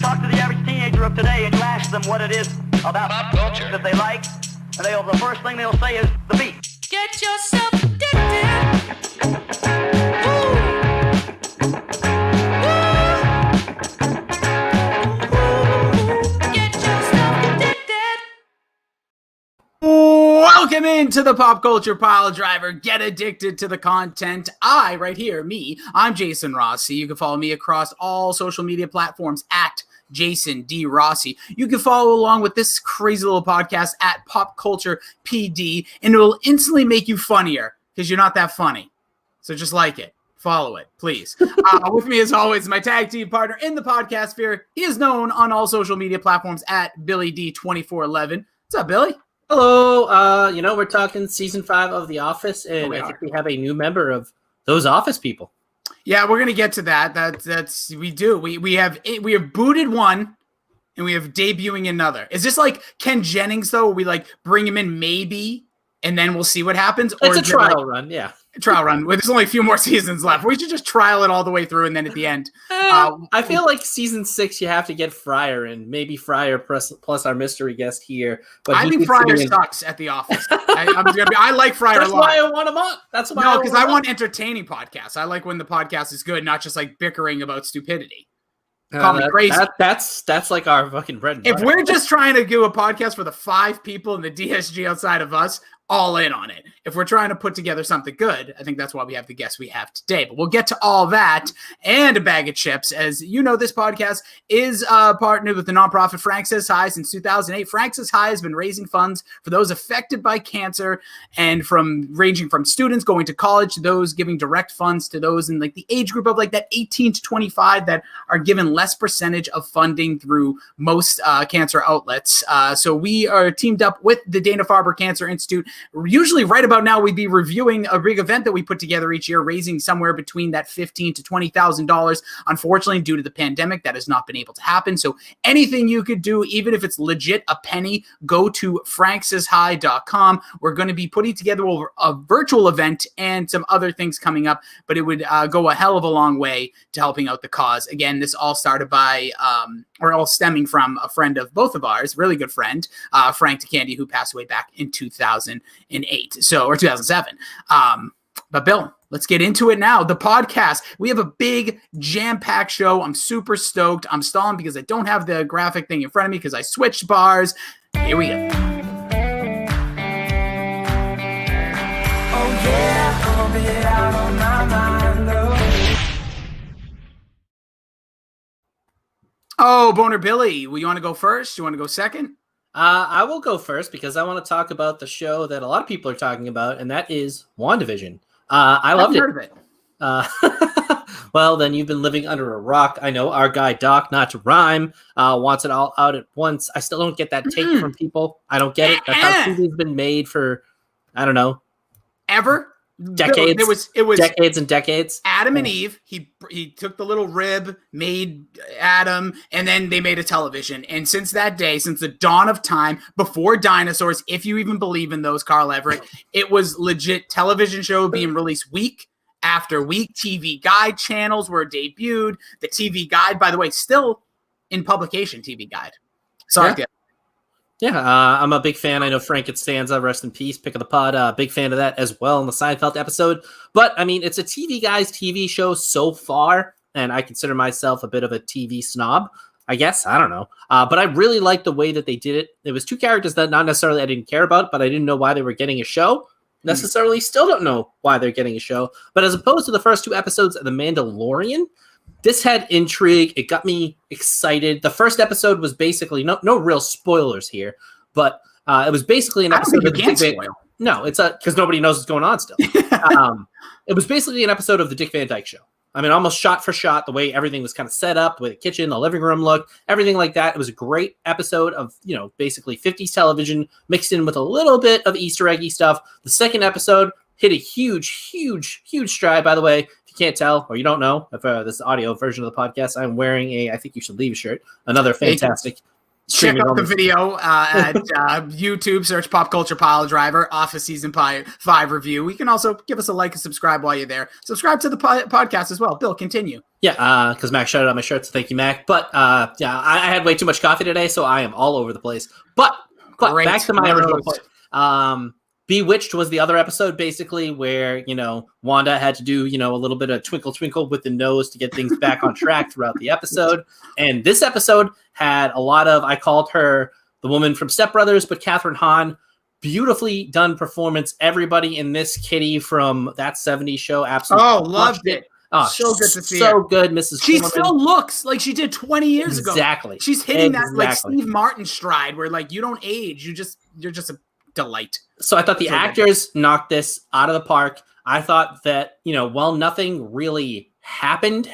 talk to the average teenager of today and you ask them what it is about pop culture that they like, and the first thing they'll say is the beat. Get yourself addicted. Get yourself addicted. Welcome into the Pop Culture Piledriver. Get addicted to the content. I'm Jason Rossi. You can follow me across all social media platforms at Jason D Rossi. You can follow along with this crazy little podcast at Pop Culture PD, and it will instantly make you funnier because you're not that funny. So just like it. Follow it, please. With me, as always, my tag team partner in the podcast sphere. He is known on all social media platforms at Billy D 2411. What's up, Billy? Hello. We're talking season 5 of The Office, and I think we have a new member of those Office people. Yeah, we're gonna get to that. We do. We have booted one, and we have debuting another. Is this like Ken Jennings though? Where we like bring him in maybe, and then we'll see what happens. It's a trial run, yeah. Trial run. There's only a few more seasons left. We should just trial it all the way through, and then at the end, I feel like season 6 you have to get Fryer in. Maybe Fryer plus our mystery guest here. But I think Fryer sucks at The Office. I like Fryer That's a lot. why I want him on. That's why. No, because I want entertaining podcasts. I like when the podcast is good, not just like bickering about stupidity. Call me crazy. That's like our fucking bread and butter. If we're just trying to do a podcast for the 5 people in the DSG outside of us, all in on it. If we're trying to put together something good, I think that's why we have the guests we have today. But we'll get to all that and a bag of chips. As you know, this podcast is partnered with the nonprofit Frank Says Hi since 2008. Frank Says Hi has been raising funds for those affected by cancer, and ranging from students going to college to those giving direct funds to those in like the age group of like that 18 to 25 that are given less percentage of funding through most cancer outlets. So we are teamed up with the Dana-Farber Cancer Institute. Usually right about now, we'd be reviewing a big event that we put together each year, raising somewhere between that $15,000 to $20,000. Unfortunately, due to the pandemic, that has not been able to happen. So anything you could do, even if it's legit a penny, go to franksayshi.com. We're going to be putting together a virtual event and some other things coming up, but it would go a hell of a long way to helping out the cause. Again, this all started by, or all stemming from a friend of both of ours, really good friend, Frank DeCandy, who passed away back in 2008, or 2007. But Bill, let's get into it now. The podcast, we have a big jam-packed show. I'm super stoked. I'm stalling because I don't have the graphic thing in front of me because I switched bars. Here we go. Oh yeah, I'll be out on my mind, though. Oh, Boner Billy, you want to go first? You want to go second? I will go first because I want to talk about the show that a lot of people are talking about, and that is WandaVision. I loved it. Heard of it. Well, then you've been living under a rock. I know our guy Doc, not to rhyme, wants it all out at once. I still don't get that take from people. I don't get it. That's how TV's been made for, I don't know, ever. Decades. It was decades and decades. Adam and Eve. He took the little rib, made Adam, and then they made a television. And since that day, since the dawn of time, before dinosaurs, if you even believe in those, Carl Everett, it was legit television show being released week after week. TV Guide channels were debuted. The TV Guide, by the way, still in publication. TV Guide. Sorry. Yeah, I'm a big fan. I know Frank Costanza, rest in peace, pick of the pod. Big fan of that as well in the Seinfeld episode. But, I mean, it's a TV Guys TV show so far, and I consider myself a bit of a TV snob, I guess. I don't know. But I really like the way that they did it. There was 2 characters that not necessarily I didn't care about, but I didn't know why they were getting a show. Necessarily still don't know why they're getting a show. But as opposed to the first 2 episodes of The Mandalorian, this had intrigue. It got me excited. The first episode was basically no real spoilers here, but it was basically an episode of the Dick Van. No, it's because nobody knows what's going on still. It was basically an episode of the Dick Van Dyke Show. I mean, almost shot for shot, the way everything was kind of set up, the way the kitchen, the living room looked, everything like that. It was a great episode of, basically 50s television mixed in with a little bit of Easter eggy stuff. The second episode hit a huge stride, by the way. Can't tell, or you don't know, if this audio version of the podcast, I'm wearing I think you should leave shirt. Another fantastic Check out the video at YouTube, search Pop Culture Piledriver, Office Season 5 review. You can also give us a like and subscribe while you're there. Subscribe to the podcast as well. Bill, continue. Yeah, because Mac shouted out my shirt, so thank you, Mac. But yeah, I had way too much coffee today, so I am all over the place. But back to my original point. Bewitched was the other episode, basically, where, Wanda had to do, a little bit of twinkle, twinkle with the nose to get things back on track throughout the episode. And this episode had a lot of, I called her the woman from Step Brothers, but Catherine Hahn, beautifully done performance. Everybody in this Kitty from that 70s show absolutely loved it. Oh, so good to see so her. Good, Mrs. She Foreman. Still looks like she did 20 years ago. Exactly. She's hitting that like Steve Martin stride where like you don't age. You're just a delight. So I thought the actors knocked this out of the park. I thought that, while nothing really happened,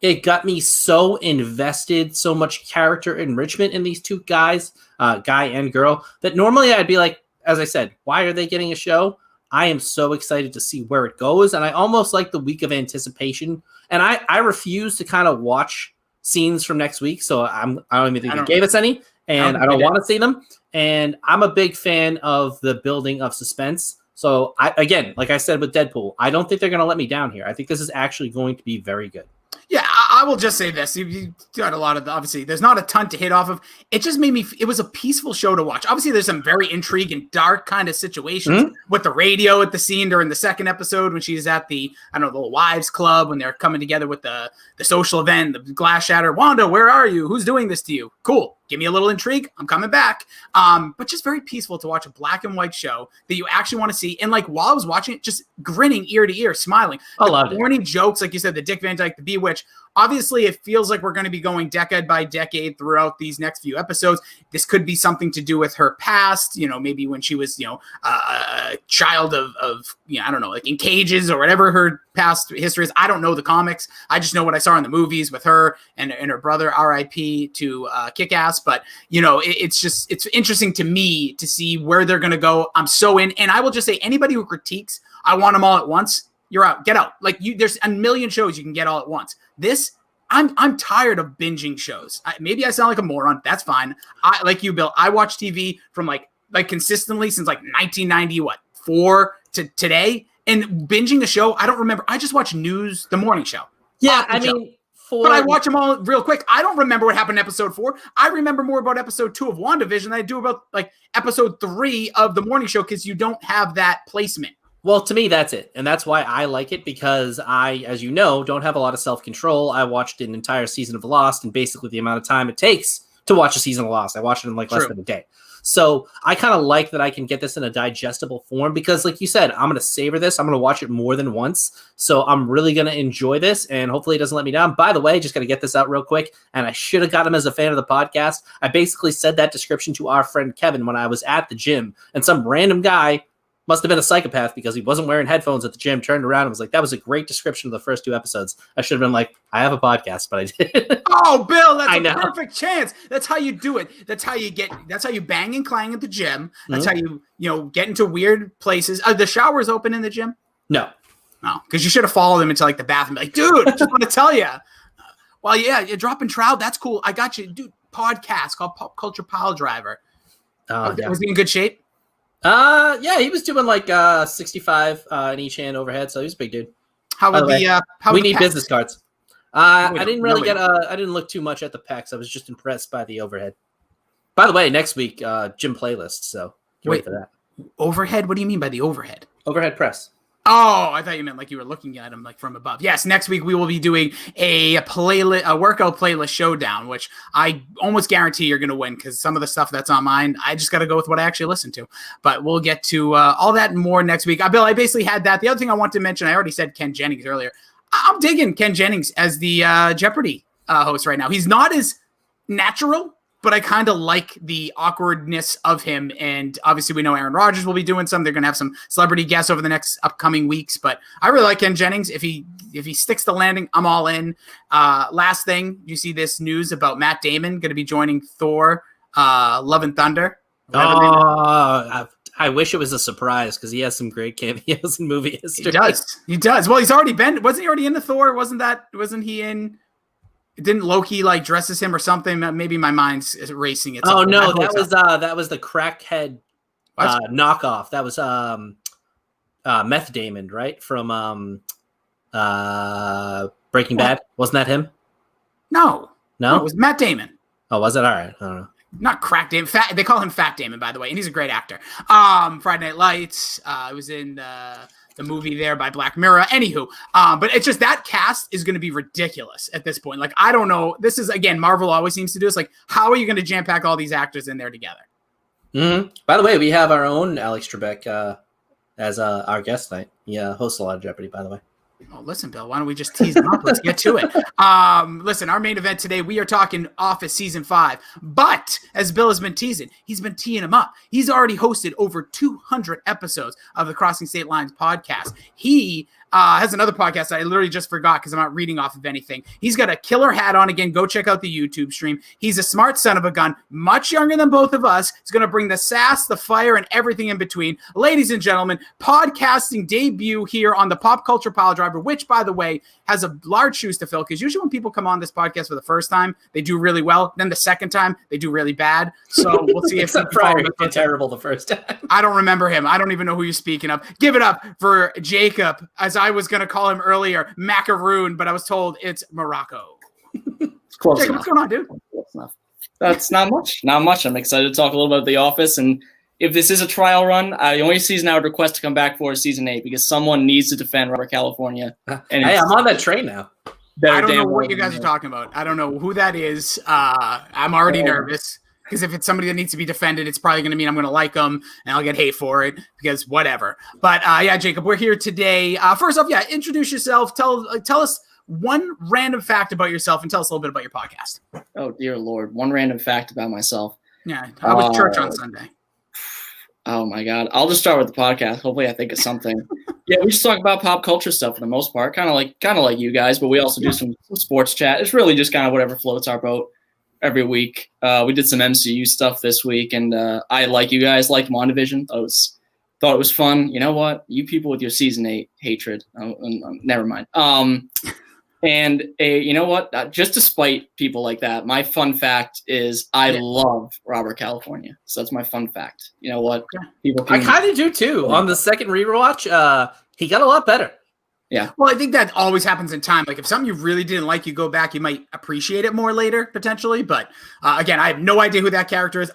it got me so invested, so much character enrichment in these two guys, guy and girl, that normally I'd be like, as I said, why are they getting a show? I am so excited to see where it goes. And I almost like the week of anticipation. And I refuse to kind of watch scenes from next week. So I don't even think they gave us any. And I don't want to see them. And I'm a big fan of the building of suspense. So, again, like I said with Deadpool, I don't think they're going to let me down here. I think this is actually going to be very good. Yeah, I will just say this. You got a lot of, obviously, there's not a ton to hit off of. It just made me, it was a peaceful show to watch. Obviously, there's some very intriguing, dark kind of situations with the radio at the scene during the second episode when she's at the, the wives club, when they're coming together with the social event, the glass shatter. Wanda, where are you? Who's doing this to you? Cool. Give me a little intrigue. I'm coming back. But just very peaceful to watch a black and white show that you actually want to see. And like while I was watching it, just grinning ear to ear, smiling. I loved it. Corny jokes, like you said, the Dick Van Dyke, the Bewitched. Obviously, it feels like we're going to be going decade by decade throughout these next few episodes. This could be something to do with her past, maybe when she was, a child of like in cages or whatever her past history is. I don't know the comics. I just know what I saw in the movies with her and her brother, R.I.P. to Kick-Ass. But, it's interesting to me to see where they're going to go. I'm so in. And I will just say anybody who critiques, I want them all at once. You're out. Get out. Like there's a million shows you can get all at once. This, I'm tired of binging shows. Maybe I sound like a moron. That's fine. I like you, Bill. I watch TV from like consistently since like 1994 to today. And binging a show, I don't remember. I just watch the morning show. Yeah, but I watch them all real quick. I don't remember what happened in episode 4. I remember more about episode 2 of WandaVision than I do about like episode 3 of the morning show because you don't have that placement. Well, to me, that's it. And that's why I like it, because I, as you know, don't have a lot of self-control. I watched an entire season of Lost and basically the amount of time it takes to watch a season of Lost. I watched it in like less than a day. So I kind of like that I can get this in a digestible form because, like you said, I'm going to savor this. I'm going to watch it more than once. So I'm really going to enjoy this, and hopefully it doesn't let me down. By the way, just got to get this out real quick, and I should have got him as a fan of the podcast. I basically said that description to our friend Kevin when I was at the gym, and some random guy must have been a psychopath because he wasn't wearing headphones at the gym, turned around and was like, that was a great description of the first 2 episodes. I should have been like, I have a podcast, but I did. Oh, Bill, that's a perfect chance. That's how you do it. That's how you bang and clang at the gym. That's how you get into weird places. The shower's open in the gym? No. No, because you should have followed him into like the bathroom. Like, dude, I just want to tell you. Well, yeah, you're dropping trout. That's cool. I got you. Dude, podcast called Pop Culture Piledriver. Was he in good shape? Yeah, he was doing like 65 in each hand overhead, so he was a big dude. We need business cards. I didn't really I didn't look too much at the pecs. I was just impressed by the overhead. By the way, next week gym playlist, so wait for that. Overhead? What do you mean by the overhead? Overhead press. Oh, I thought you meant like you were looking at him like from above. Yes, next week we will be doing a workout playlist showdown, which I almost guarantee you're going to win because some of the stuff that's on mine, I just got to go with what I actually listen to. But we'll get to all that and more next week. Bill, I basically had that. The other thing I want to mention, I already said Ken Jennings earlier. I'm digging Ken Jennings as the Jeopardy host right now. He's not as natural, but I kind of like the awkwardness of him. And obviously we know Aaron Rodgers will be doing some. They're going to have some celebrity guests over the next upcoming weeks. But I really like Ken Jennings. If he sticks the landing, I'm all in. Last thing, you see this news about Matt Damon going to be joining Thor, Love and Thunder. I wish it was a surprise because he has some great cameos in movie history. He does. Well, he's already been. Wasn't he already in the Thor? Wasn't he in? Didn't Loki like dresses him or something? Maybe my mind's erasing it. Oh no, that was the crackhead knockoff. That was Meth Damon, right? From Breaking Bad. Wasn't that him? No, it was Matt Damon. Oh, was it? All right, I don't know. Not Crack Damon. They call him Fat Damon, by the way, and he's a great actor. Friday Night Lights. It was in the movie there by Black Mirror. Anywho, but it's just that cast is going to be ridiculous at this point. Like, I don't know. This is, again, Marvel always seems to do this. Like, how are you going to jam pack all these actors in there together? Mm-hmm. By the way, we have our own Alex Trebek as our guest tonight. He hosts a lot of Jeopardy, by the way. Oh, listen, Bill, why don't we just tease them up? Let's get to it. Listen, our main event today, we are talking Office Season 5. But, as Bill has been teasing, he's been teeing them up. He's already hosted over 200 episodes of the Crossing State Lines podcast. He has another podcast that I literally just forgot because I'm not reading off of anything. He's got a killer hat on. Again, go check out the YouTube stream. He's a smart son of a gun, much younger than both of us. He's going to bring the sass, the fire, and everything in between. Ladies and gentlemen, podcasting debut here on the Pop Culture Piledriver, which, by the way, has a large shoes to fill because usually when people come on this podcast for the first time, they do really well. Then the second time, they do really bad. So we'll see if it's terrible the first time. I don't remember him. I don't even know who you're speaking of. Give it up for Jacob, as I was going to call him earlier, Macaroon, but I was told it's Marrocco. Close Jacob, enough. what's going on, dude? Close enough. That's not much. Not much. I'm excited to talk a little about The Office. And if this is a trial run, the only season I would request to come back for is season 8 because someone needs to defend Robert California. And hey, I'm on that train now. I don't know what you guys are talking about. I don't know who that is. I'm already nervous. Because if it's somebody that needs to be defended, it's probably going to mean I'm going to like them and I'll get hate for it because whatever. But yeah, Jacob, we're here today. First off, introduce yourself. Tell us one random fact about yourself and tell us a little bit about your podcast. Oh, dear Lord. One random fact about myself. Yeah. How was church on Sunday? Oh, my God. I'll just start with the podcast. Hopefully I think of something. Yeah, we just talk about pop culture stuff for the most part, kind of like you guys, but we also do some sports chat. It's really just kind of whatever floats our boat. Every week. We did some MCU stuff this week, and I, like you guys, liked WandaVision. Thought it was fun. You know what? You people with your season 8 hatred. Never mind. And you know what? Just to spite people like that, my fun fact is I love Robert California. So that's my fun fact. You know what? I kind of do too. On the second rewatch, he got a lot better. Yeah. Well, I think that always happens in time. Like if something you really didn't like, you go back, you might appreciate it more later, potentially. But again, I have no idea who that character is.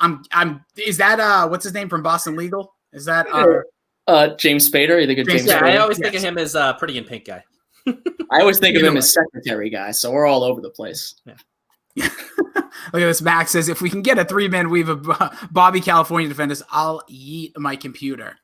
Is that what's his name from Boston Legal? Is that James Spader? You think of James Spader? I always think of him as Pretty in Pink guy. I always think of him as secretary guy, so we're all over the place. Yeah. Look at this. Max says, if we can get a 3-man weave of Bobby California defenders, I'll eat my computer.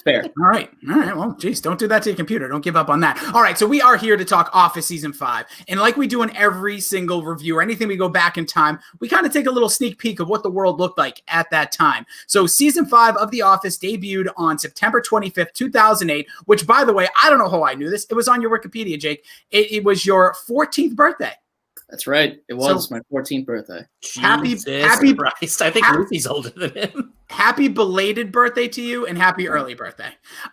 Fair. All right. Well, geez, don't do that to your computer. Don't give up on that. All right. So we are here to talk Office Season 5. And like we do in every single review or anything we go back in time, we kind of take a little sneak peek of what the world looked like at that time. So Season 5 of The Office debuted on September 25th, 2008, which, by the way, I don't know how I knew this. It was on your Wikipedia, Jake. It was your 14th birthday. That's right. It was my 14th birthday. Happy Christ. I think Lucy's older than him. Happy belated birthday to you and happy early birthday.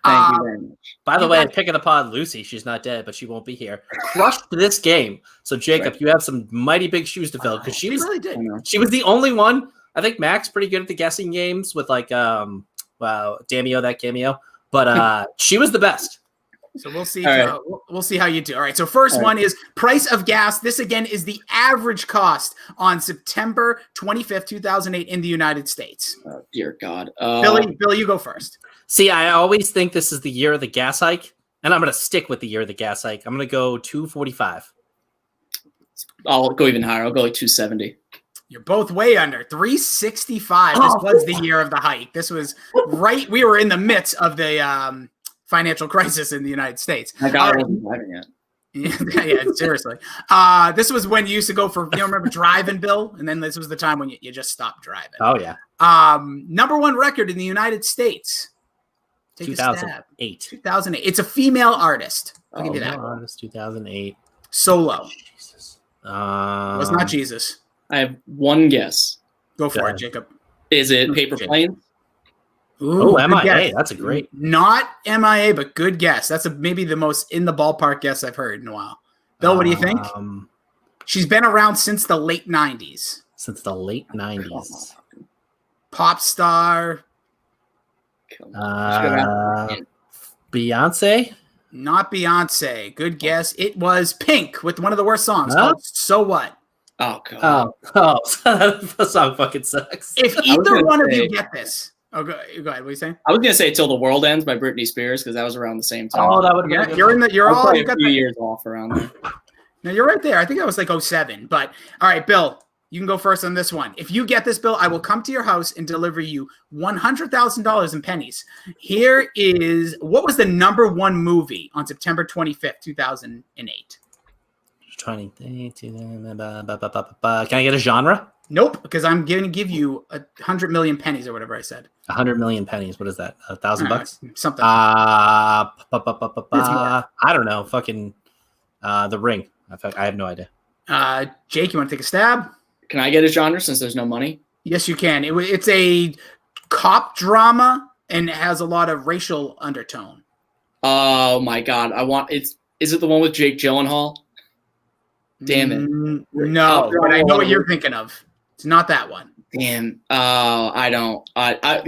Thank you very much. By the way, pick of the pod, Lucy. She's not dead, but she won't be here. Crushed this game. So, Jacob, you have some mighty big shoes to fill because she really did. She was the only one. I think Mac's pretty good at the guessing games with Damio, that cameo. But she was the best. So we'll see. We'll see how you do. All right. So first one is price of gas. This again is the average cost on September 25th, 2008 in the United States. Oh, dear God. Billy, you go first. See, I always think this is the year of the gas hike, and I'm going to stick with the year of the gas hike. I'm going to go $2.45. I'll go even higher. I'll go like $2.70. You're both way under. $3.65. This was the year of the hike. This was right. We were in the midst of the financial crisis in the United States. My God, I wasn't driving yet. Yeah, seriously. This was when you used to go for, remember driving, Bill? And then this was the time when you just stopped driving. Oh, yeah. Number one record in the United States. Take 2008. 2008. It's a female artist. I'll give you that. Artist, 2008. Solo. Jesus. Was not Jesus. I have one guess. Go for it, Jacob. Is it Paper Planes? Ooh, MIA. That's a great. Not MIA, but good guess. That's maybe the most in the ballpark guess I've heard in a while. Bill, what do you think? She's been around since the late 90s. Since the late 90s. Pop star. Beyonce? Not Beyonce. Good guess. It was Pink with one of the worst songs called So What? Oh, God. The song fucking sucks. If either one of you get this. Oh, go ahead. What are you saying? I was going to say Till the World Ends by Britney Spears because that was around the same time. Oh, that would Yeah, you're all a few years off around there. No, you're right there. I think that was like 07. But all right, Bill, you can go first on this one. If you get this, Bill, I will come to your house and deliver you $100,000 in pennies. Here is what was the number one movie on September 25th, 2008? Can I get a genre? Nope, because I'm going to give you 100 million pennies or whatever I said. 100 million pennies. What is that? $1,000? Something. I don't know. Fucking The Ring. I have no idea. Jake, you want to take a stab? Can I get a genre since there's no money? Yes, you can. It's a cop drama and it has a lot of racial undertone. Oh my God! Is it the one with Jake Gyllenhaal? Damn it! No, but I know what you're thinking of. It's not that one. Damn. I don't. I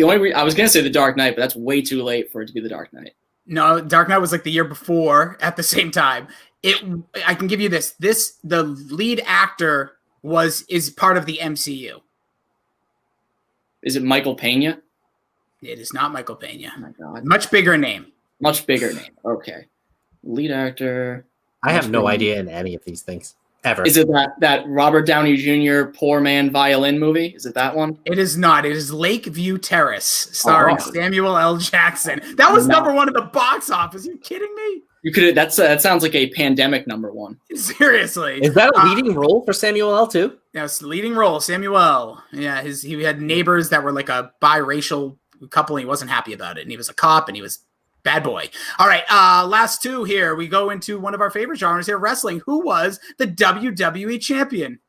was gonna say The Dark Knight, but that's way too late for it to be The Dark Knight. No, Dark Knight was like the year before at the same time. I can give you this. The lead actor is part of the MCU. Is it Michael Pena? It is not Michael Pena. Oh my God. Much bigger name. Much bigger name. Okay. Lead actor. I have no idea in any of these things ever. Is it that Robert Downey Jr. poor man violin movie? Is it that one? It is not. It is Lakeview Terrace, starring Samuel L. Jackson. That was number one at the box office. Are you kidding me? You could. That sounds like a pandemic number one. Seriously. Is that a leading role for Samuel L. too? Yes, leading role, Samuel. Yeah, he had neighbors that were like a biracial couple, and he wasn't happy about it. And he was a cop, and he was bad boy. All right, last two here. We go into one of our favorite genres here, wrestling. Who was the WWE champion?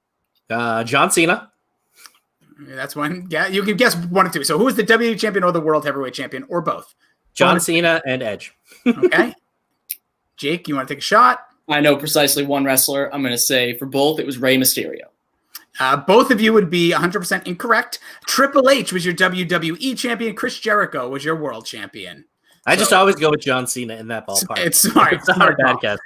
John Cena. That's one. Yeah, you can guess one or two. So who is the WWE champion or the World Heavyweight Champion or both? John Cena and Edge. Okay. Jake, you want to take a shot? I know precisely one wrestler. I'm going to say for both, it was Rey Mysterio. Both of you would be 100% incorrect. Triple H was your WWE champion. Chris Jericho was your world champion. I just always go with John Cena in that ballpark. It's smart. It's not a bad guess.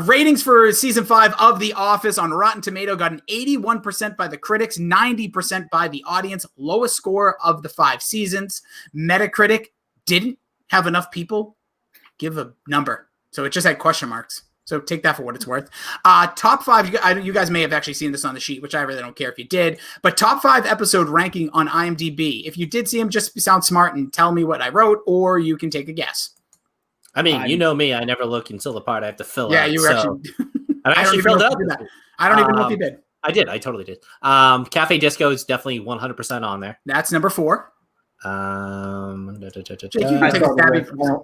Ratings for season 5 of The Office on Rotten Tomato got an 81% by the critics, 90% by the audience. Lowest score of the 5 seasons. Metacritic didn't have enough people give a number. So it just had question marks. So take that for what it's worth. Top 5, you guys may have actually seen this on the sheet, which I really don't care if you did. But top 5 episode ranking on IMDb. If you did see them, just sound smart and tell me what I wrote, or you can take a guess. I mean, you know me. I never look until the part I have to fill out. Yeah, you actually. I actually filled out. I don't even know if you did. I did. I totally did. Cafe Disco is definitely 100% on there. That's number 4. I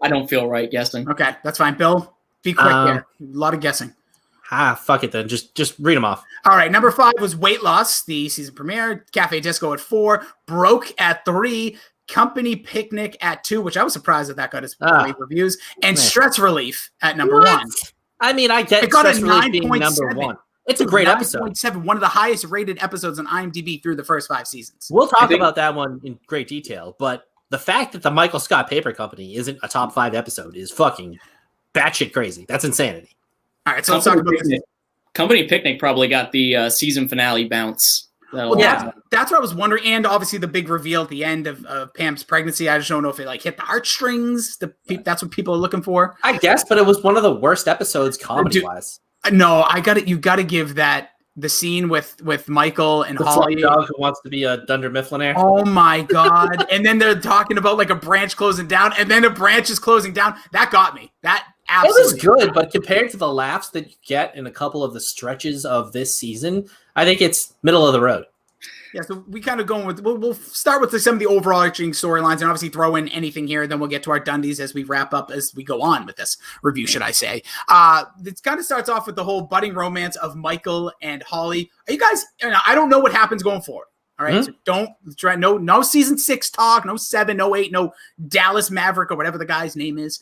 don't feel right guessing. Okay, that's fine. Bill, be quick here. A lot of guessing. Fuck it then. Just read them off. All right, number 5 was Weight Loss, the season premiere. Cafe Disco at 4. Broke at 3. Company Picnic at 2, which I was surprised that got as great reviews. And Stress Relief at number 1. I mean, I get it got Stress a Relief being 9.7. number 1. It's a great episode. 9.7, one of the highest rated episodes on IMDb through the first 5 seasons. We'll talk about that one in great detail, but the fact that the Michael Scott Paper Company isn't a top 5 episode is fucking batshit crazy. That's insanity. All right, so let's talk about this. Company Picnic probably got the season finale bounce. Well, yeah, that's what I was wondering. And obviously the big reveal at the end of Pam's pregnancy. I just don't know if it hit the heartstrings. That's what people are looking for. I guess, but it was one of the worst episodes comedy-wise. No, you got to give that the scene with Michael and Holly. Dog who wants to be a Dunder Mifflin. Oh my God. And then they're talking about like a branch closing down and then a branch is closing down. That got me. That absolutely. It was good, but compared to the laughs that you get in a couple of the stretches of this season, I think it's middle of the road. Yeah, so we kind of going with we'll start with some of the overarching storylines and obviously throw in anything here. Then we'll get to our Dundies as we wrap up as we go on with this review, should I say? It kind of starts off with the whole budding romance of Michael and Holly. Are you guys? I don't know what happens going forward. All right, so don't try no season 6 talk, no 7, no 8, no Dallas Maverick or whatever the guy's name is.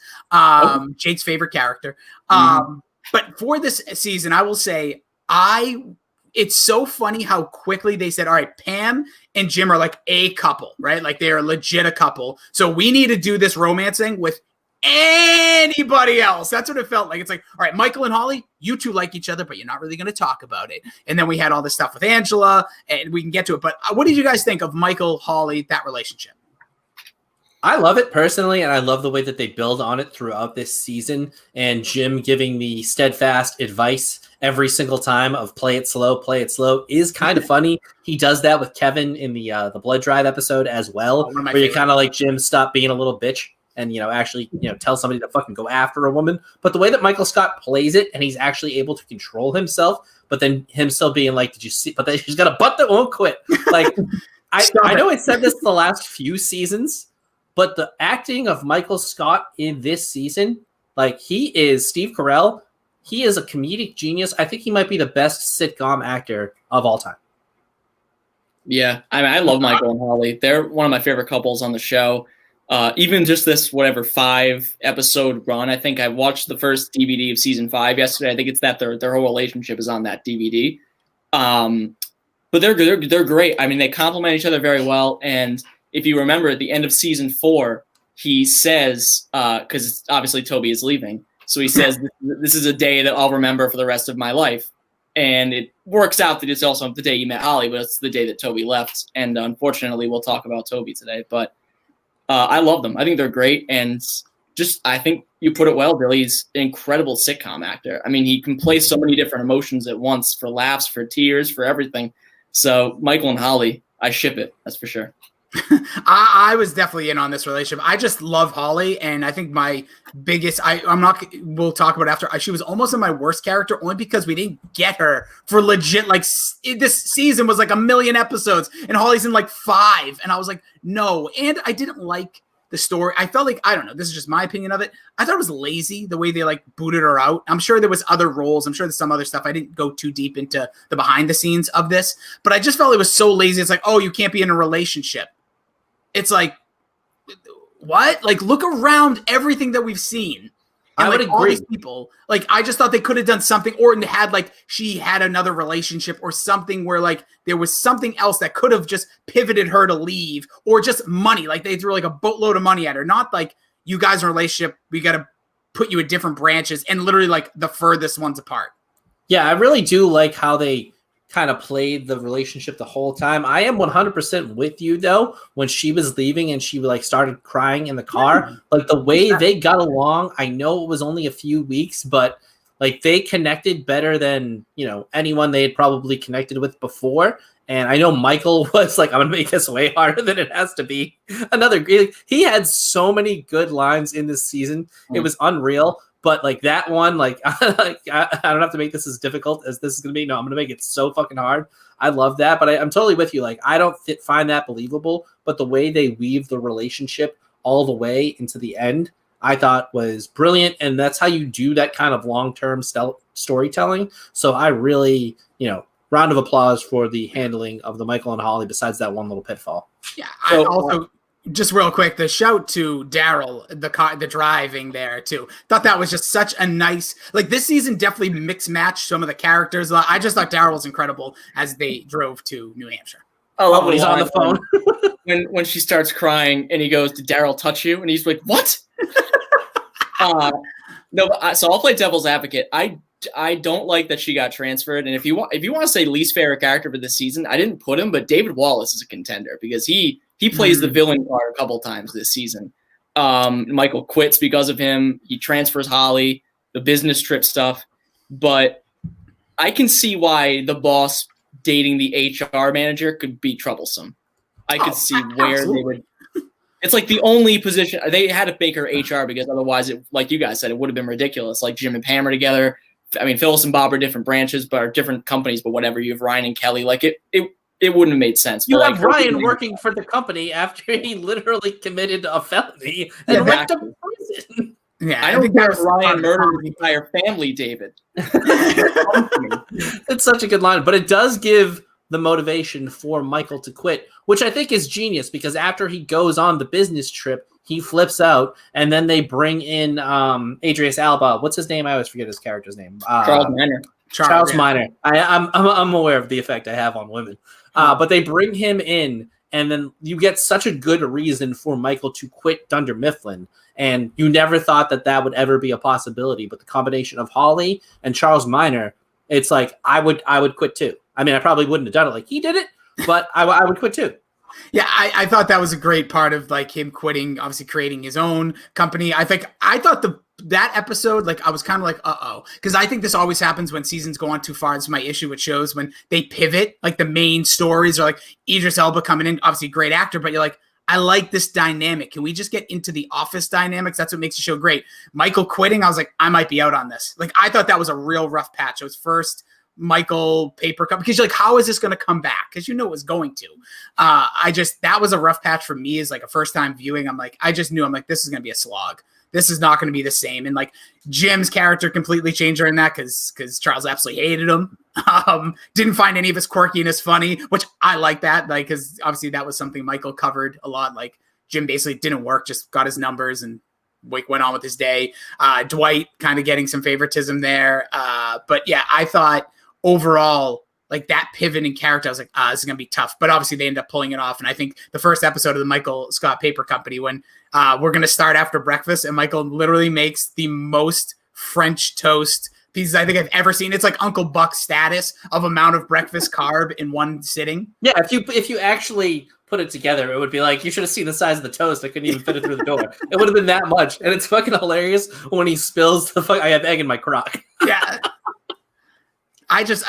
Jake's favorite character. But for this season, I will say It's so funny how quickly they said, all right, Pam and Jim are like a couple, right? Like they are legit a couple. So we need to do this romance thing with anybody else. That's what it felt like. It's like, all right, Michael and Holly, you two like each other, but you're not really going to talk about it. And then we had all this stuff with Angela, and we can get to it. But what did you guys think of Michael, Holly, that relationship? I love it personally, and I love the way that they build on it throughout this season. And Jim giving the steadfast advice every single time of play it slow is kind of funny. He does that with Kevin in the blood drive episode as well, where you kind of like, Jim, stop being a little bitch and, actually, tell somebody to fucking go after a woman. But the way that Michael Scott plays it, and he's actually able to control himself, but then him still being like, did you see, but then he's got a butt that won't quit. Like, I know I said this the last few seasons, but the acting of Michael Scott in this season, like, he is Steve Carell. He is a comedic genius. I think he might be the best sitcom actor of all time. Yeah, I love Michael and Holly. They're one of my favorite couples on the show. Even just this 5-episode run. I think I watched the first DVD of season 5 yesterday. I think it's that their whole relationship is on that DVD. But they're great. I mean, they complement each other very well. And if you remember, at the end of season 4, he says, because obviously Toby is leaving, so he says, this is a day that I'll remember for the rest of my life. And it works out that it's also the day you met Holly, but it's the day that Toby left. And unfortunately, we'll talk about Toby today. But I love them. I think they're great. And I think you put it well, Billy. He's an incredible sitcom actor. I mean, he can play so many different emotions at once, for laughs, for tears, for everything. So Michael and Holly, I ship it. That's for sure. I was definitely in on this relationship. I just love Holly, and I think my biggest, we'll talk about after, she was almost in my worst character only because we didn't get her for legit, like, this season was like 1 million episodes, and Holly's in like 5, and I was like, no. And I didn't like the story. I felt like, I don't know, this is just my opinion of it, I thought it was lazy the way they like booted her out. I'm sure there was other roles, I'm sure there's some other stuff. I didn't go too deep into the behind the scenes of this, but I just felt it was so lazy. It's like, oh, you can't be in a relationship. It's like, what? Like, look around everything that we've seen. And I would like, all agree. these people, like, I just thought they could have done something, or had like, she had another relationship or something where like there was something else that could have just pivoted her to leave, or just money. Like, they threw like a boatload of money at her. Not like, you guys are in a relationship, we got to put you in different branches, and literally like the furthest ones apart. Yeah, I really do like how they kind of played the relationship the whole time. I am 100% with you though. When she was leaving and she like started crying in the car, like the way they got along, I know it was only a few weeks, but like they connected better than, anyone they had probably connected with before. And I know Michael was like, I'm going to make this way harder than it has to be. He had so many good lines in this season. It was unreal. But like that one, like, I don't have to make this as difficult as this is going to be. No, I'm going to make it so fucking hard. I love that. But I'm totally with you. Like, I don't find that believable. But the way they weave the relationship all the way into the end, I thought was brilliant. And that's how you do that kind of long-term storytelling. So I really, round of applause for the handling of the Michael and Holly, besides that one little pitfall. Yeah, I also... Just real quick, the shout to Daryl, the driving there too. Thought that was just such a nice, like, this season definitely mix matched some of the characters. I just thought Daryl was incredible as they drove to New Hampshire. I love when he's on the phone. when she starts crying and he goes, "Did Daryl touch you?" And he's like, "What?" No, but so I'll play devil's advocate. I don't like that she got transferred. And if you want to say least favorite character for this season, I didn't put him, but David Wallace is a contender because he plays the villain card a couple times this season. Michael quits because of him. He transfers Holly, the business trip stuff. But I can see why the boss dating the HR manager could be troublesome. I could see where they would. It's like the only position they had to make her HR because otherwise, it, like you guys said, it would have been ridiculous. Like Jim and Pam are together. I mean, Phyllis and Bob are different branches, but are different companies. But whatever, you have Ryan and Kelly. Like it wouldn't have made sense. You but have Ryan working for the company after he literally committed a felony and went to prison. Yeah, I don't care if Ryan murdered the entire family, David. It's such a good line, but it does give the motivation for Michael to quit, which I think is genius because after he goes on the business trip, he flips out, and then they bring in Adrius Alba. What's his name? I always forget his character's name. Charles Manor. Charles yeah. Minor. I'm aware of the effect I have on women. But they bring him in, and then you get such a good reason for Michael to quit Dunder Mifflin. And you never thought that would ever be a possibility. But the combination of Holly and Charles Minor, it's like I would quit too. I mean, I probably wouldn't have done it like he did it, but I would quit too. Yeah, I thought that was a great part of like him quitting, obviously creating his own company. I thought that episode, like I was kind of like, because I think this always happens when seasons go on too far. This is my issue with shows when they pivot, like the main stories are like Idris Elba coming in, obviously great actor, but you're like, I like this dynamic. Can we just get into the office dynamics? That's what makes the show great. Michael quitting, I was like, I might be out on this. Like I thought that was a real rough patch. It was first Michael paper cup because you're like, how is this going to come back? Because you know it was going to. That was a rough patch for me as like a first time viewing. I just knew this is going to be a slog. This is not going to be the same. And like Jim's character completely changed during that because Charles absolutely hated him. Didn't find any of his quirkiness funny, which I like that. Like, because obviously that was something Michael covered a lot. Like Jim basically didn't work, just got his numbers and went on with his day. Dwight kind of getting some favoritism there. But yeah, I thought overall, like that pivot in character, I was like, this is going to be tough. But obviously they end up pulling it off. And I think the first episode of the Michael Scott Paper Company, when we're going to start after breakfast and Michael literally makes the most French toast pieces I think I've ever seen. It's like Uncle Buck status of amount of breakfast carb in one sitting. Yeah, if you actually put it together, it would be like, you should have seen the size of the toast. I couldn't even fit it through the door. It would have been that much. And it's fucking hilarious when he spills I have egg in my crock. Yeah.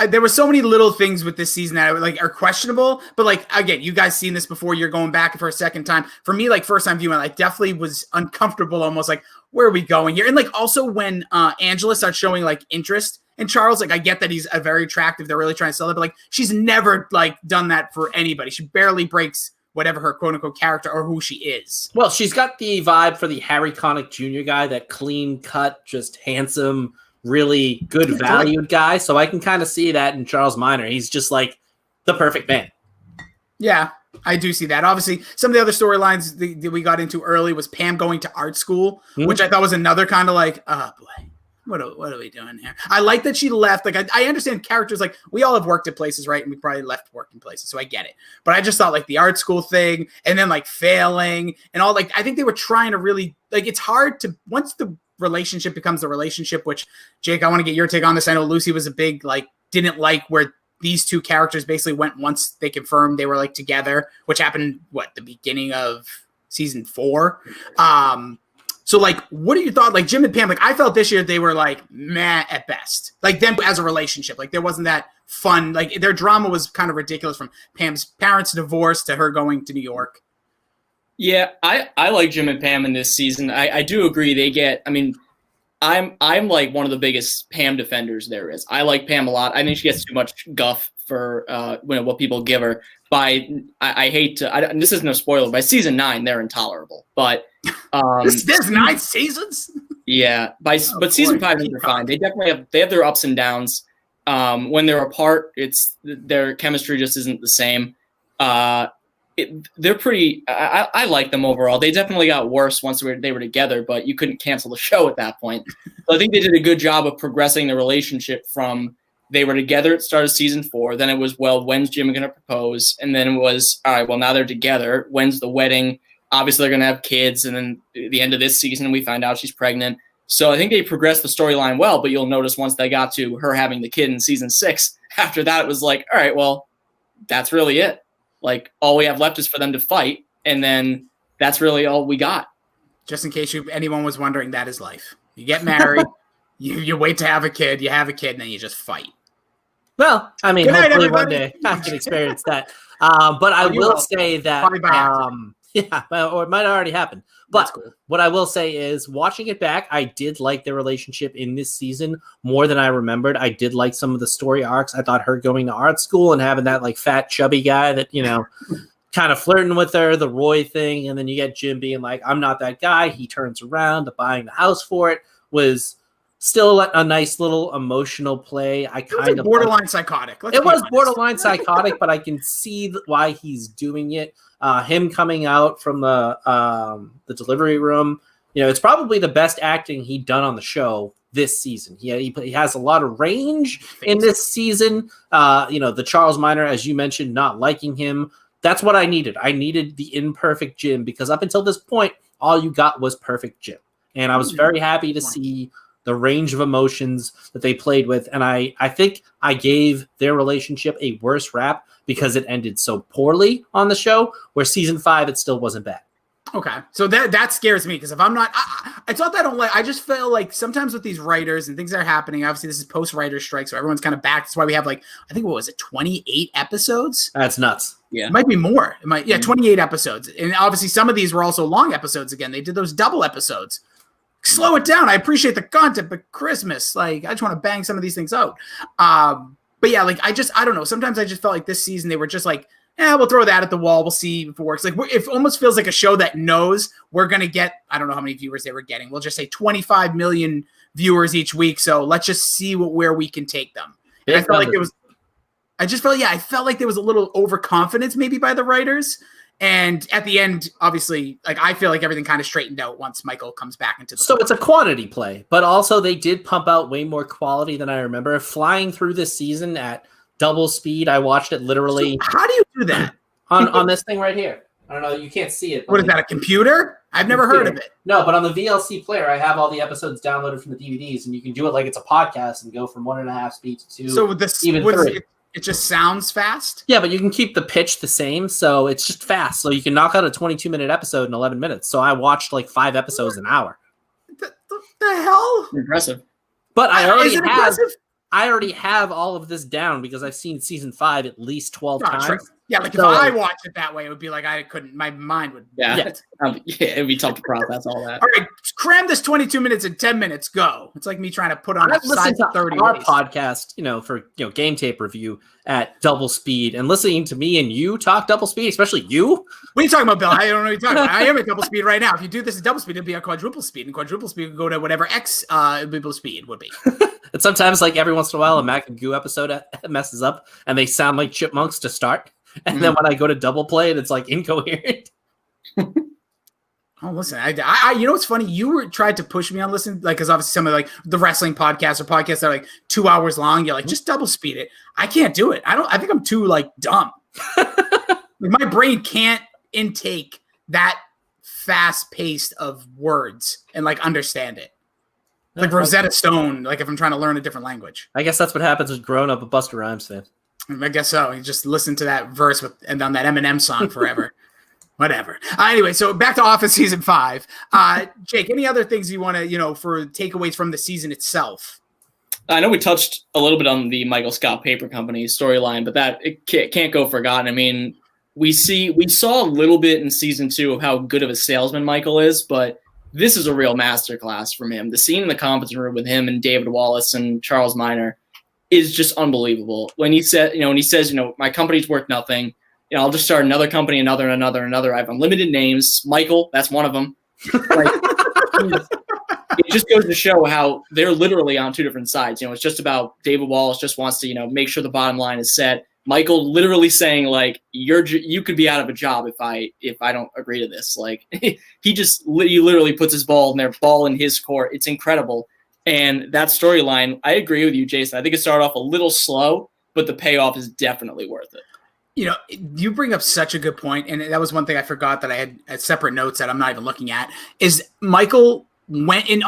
There were so many little things with this season that are questionable, but like, again, you guys seen this before, you're going back for a second time. For me, like first time viewing, I definitely was uncomfortable, almost like, where are we going here? And like, also when Angela starts showing like interest in Charles, like I get that he's a very attractive, they're really trying to sell it, but like, she's never like done that for anybody. She barely breaks whatever her quote unquote character or who she is. Well, she's got the vibe for the Harry Connick Jr. guy, that clean cut, just handsome, really good valued guy. So I can kind of see that in Charles Minor. He's just like the perfect man. Yeah, I do see that. Obviously, some of the other storylines that we got into early was Pam going to art school, which I thought was another kind of like, oh boy, what are we doing here? I like that she left. Like, I understand characters, like we all have worked at places, right? And we probably left working places, so I get it. But I just thought like the art school thing and then like failing and all, like, I think they were trying to really, like, it's hard to, once the relationship becomes a relationship, which Jake, I want to get your take on this. I know Lucy was a big, like, didn't like where these two characters basically went once they confirmed they were like together, which happened the beginning of season 4. So like, what are your thoughts? Like Jim and Pam, like I felt this year they were like meh at best, like them as a relationship, like there wasn't that fun, like their drama was kind of ridiculous from Pam's parents' divorce to her going to New York. Yeah, I like Jim and Pam in this season. I do agree they get, I mean, I'm like one of the biggest Pam defenders there is. I like Pam a lot. I think she gets too much guff for what people give her. I hate to, this isn't a spoiler, by season 9, they're intolerable. But there's 9 seasons? Yeah, but season 5 they're fine. They definitely have their ups and downs. When they're apart, their chemistry just isn't the same. They're pretty. I like them overall. They definitely got worse once they were together, but you couldn't cancel the show at that point. So I think they did a good job of progressing the relationship from they were together at the start of season 4. Then it was, well, when's Jim going to propose? And then it was, all right, well, now they're together. When's the wedding? Obviously, they're going to have kids. And then at the end of this season, we find out she's pregnant. So I think they progressed the storyline well, but you'll notice once they got to her having the kid in season 6, after that, it was like, all right, well, that's really it. Like, all we have left is for them to fight, and then that's really all we got. Just in case anyone was wondering, that is life. You get married, you wait to have a kid, you have a kid, and then you just fight. Well, I mean, hopefully one day I can experience that. But I will say that, or it might already happen. But cool. What I will say is, watching it back, I did like their relationship in this season more than I remembered. I did like some of the story arcs. I thought her going to art school and having that like fat, chubby guy that, kind of flirting with her, the Roy thing. And then you get Jim being like, I'm not that guy. He turns around to buying the house for it was still a nice little emotional play. I kind of borderline psychotic. It was borderline psychotic, but I can see why he's doing it. Him coming out from the delivery room, it's probably the best acting he'd done on the show this season. He has a lot of range in this season. The Charles Minor, as you mentioned, not liking him. That's what I needed. I needed the imperfect Jim, because up until this point, all you got was perfect Jim. And I was very happy to see the range of emotions that they played with. And I think I gave their relationship a worse rap because it ended so poorly on the show, where season 5, it still wasn't bad. Okay. So that scares me, because if I'm not, it's not that I don't like, I just feel like sometimes with these writers and things that are happening, obviously this is post-writer strike, so everyone's kind of back. That's why we have I think, what was it, 28 episodes? That's nuts. Yeah. It might be more. 28 episodes. And obviously some of these were also long episodes again. They did those double episodes. Slow it down. I appreciate the content, but Christmas, I just want to bang some of these things out. But yeah, I don't know. Sometimes I just felt like this season they were just we'll throw that at the wall. We'll see if it works. It almost feels like a show that knows we're going to get, I don't know how many viewers they were getting. We'll just say 25 million viewers each week. So let's just see where we can take them. And I felt like I felt like there was a little overconfidence maybe by the writers. And at the end, obviously, I feel like everything kind of straightened out once Michael comes back into the. So it's a quantity play, but also they did pump out way more quality than I remember. Flying through this season at double speed, I watched it literally. So how do you do that? on this thing right here. I don't know. You can't see it. What is that, a computer? I've never heard of it. No, but on the VLC player, I have all the episodes downloaded from the DVDs, and you can do it like it's a podcast and go from 1.5 speed to 2. So this even 3. It just sounds fast? Yeah, but you can keep the pitch the same, so it's just fast. So you can knock out a 22-minute episode in 11 minutes. So I watched 5 episodes an hour. The hell? Impressive. But I already have all of this down because I've seen season 5 at least 12 times. True. Yeah, if I watch it that way, it would be I couldn't. My mind would. Yeah, it'd be tough to process all that. All right, cram this 22 minutes in 10 minutes. Go. It's like me trying to put on a size 30. Our podcast, for game tape review at double speed, and listening to me and you talk double speed, especially you. What are you talking about, Bill? I don't know what you're talking about. I am at double speed right now. If you do this at double speed, it'd be a quadruple speed, and quadruple speed would go to whatever X speed would be. And sometimes, every once in a while, a Mac and Goo episode messes up, and they sound like chipmunks to start. And then when I go to double play it, it's incoherent. Oh, listen, I you know what's funny? You tried to push me on listen, because obviously some of the wrestling podcasts or podcasts that are 2 hours long. You're just double speed it. I can't do it. I think I'm too dumb. My brain can't intake that fast paced of words and understand it. Rosetta Stone, if I'm trying to learn a different language. I guess that's what happens with growing up a Busta Rhymes fan. I guess so. You just listen to that verse and on that Eminem song forever. Whatever. Anyway, so back to Office season 5. Jake, any other things you want to, for takeaways from the season itself? I know we touched a little bit on the Michael Scott Paper Company storyline, but that it can't go forgotten. I mean, we saw a little bit in season 2 of how good of a salesman Michael is, but this is a real masterclass from him. The scene in the conference room with him and David Wallace and Charles Minor is just unbelievable. When he says, my company's worth nothing. I'll just start another company, another. I have unlimited names. Michael, that's one of them. It just goes to show how they're literally on 2 different sides. It's just about David Wallace just wants to, make sure the bottom line is set. Michael literally saying you could be out of a job if I don't agree to this. He literally puts his ball in his court. It's incredible. And that storyline, I agree with you, Jason. I think it started off a little slow, but the payoff is definitely worth it. You bring up such a good point, and that was one thing I forgot that I had separate notes that I'm not even looking at, is Michael went in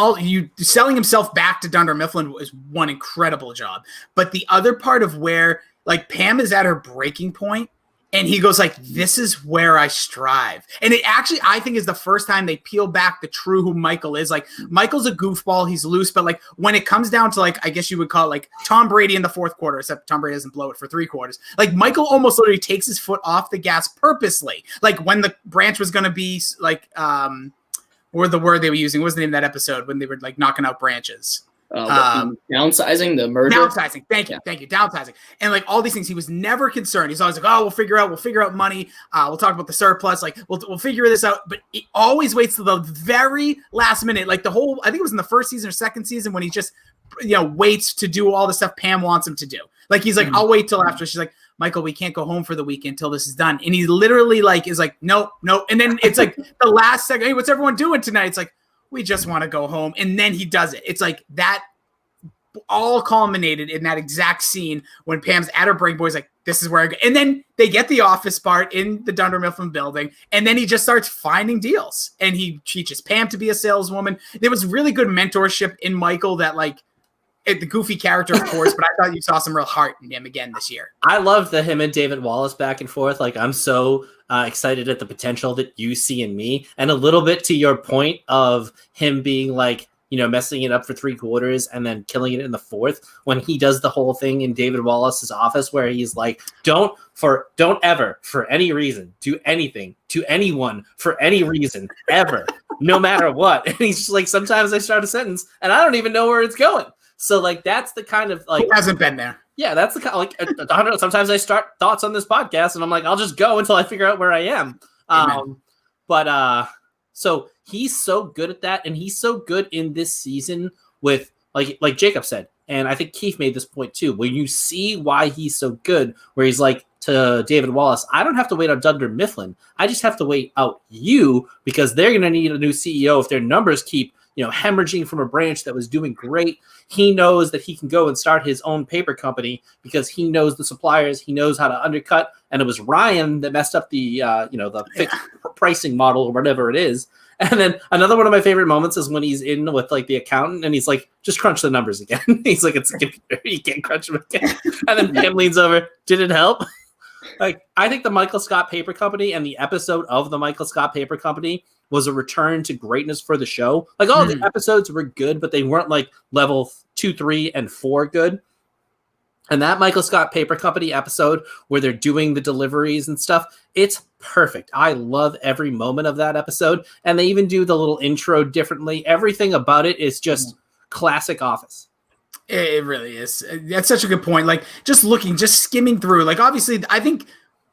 selling himself back to Dunder Mifflin was one incredible job. But the other part of where Pam is at her breaking point, and he goes this is where I strive. And it actually, I think, is the first time they peel back the true who Michael is. Michael's a goofball. He's loose. But when it comes down to I guess you would call it Tom Brady in the 4th quarter, except Tom Brady doesn't blow it for 3 quarters. Michael almost literally takes his foot off the gas purposely. When the branch was going to be what were the word they were using? What was the name of that episode when they were knocking out branches? Downsizing, the merger. Downsizing. Thank you. Downsizing. And all these things, he was never concerned. He's always we'll figure out money. We'll talk about the surplus. We'll figure this out. But he always waits till the very last minute. I think it was in the 1st season or 2nd season when he just, waits to do all the stuff Pam wants him to do. He's I'll wait till after. She's Michael, we can't go home for the weekend until this is done. And he literally is no. And then it's the last second. Hey, what's everyone doing tonight? It's we just want to go home. And then he does it. It's that all culminated in that exact scene when Pam's at her break boy's like, this is where I go. And then they get the office part in the Dunder Mifflin building, and then he just starts finding deals. And he teaches Pam to be a saleswoman. There was really good mentorship in Michael that, like, the goofy character, of course, but I thought you saw some real heart in him again this year. I love the him and David Wallace back and forth. Like, I'm so excited at the potential that you see in me. And a little bit to your point of him being like, you know, messing it up for 3 quarters and then killing it in the 4th, when he does the whole thing in David Wallace's office where he's like, don't ever for any reason do anything to anyone for any reason ever, no matter what. And he's just like, sometimes I start a sentence and I don't even know where it's going. So like, that's the kind of like, who hasn't been there? Yeah, that's the kind of like, I don't know. Sometimes I start thoughts on this podcast and I'm like, I'll just go until I figure out where I am. So he's so good at that, and he's so good in this season with like Jacob said, and I think Keith made this point too. When you see why he's so good, where he's like to David Wallace, I don't have to wait on Dunder Mifflin. I just have to wait out you, because they're going to need a new CEO if their numbers keep, you know, hemorrhaging from a branch that was doing great. He knows that he can go and start his own paper company because he knows the suppliers, he knows how to undercut, and it was Ryan that messed up the the fixed pricing model or whatever it is. And then another one of my favorite moments is when he's in with like the accountant and he's like, just crunch the numbers again. He's like, you can't crunch them again. And then Pam leans over, did it help? Like, I think the Michael Scott Paper Company and the episode of the Michael Scott Paper Company was a return to greatness for the show. Like, all the episodes were good, but they weren't like level 2, 3, and 4 good. And that Michael Scott Paper Company episode where they're doing the deliveries and stuff, it's perfect. I love every moment of that episode. And they even do the little intro differently. Everything about it is just classic Office. It really is. That's such a good point. Like, just skimming through, like, obviously, I think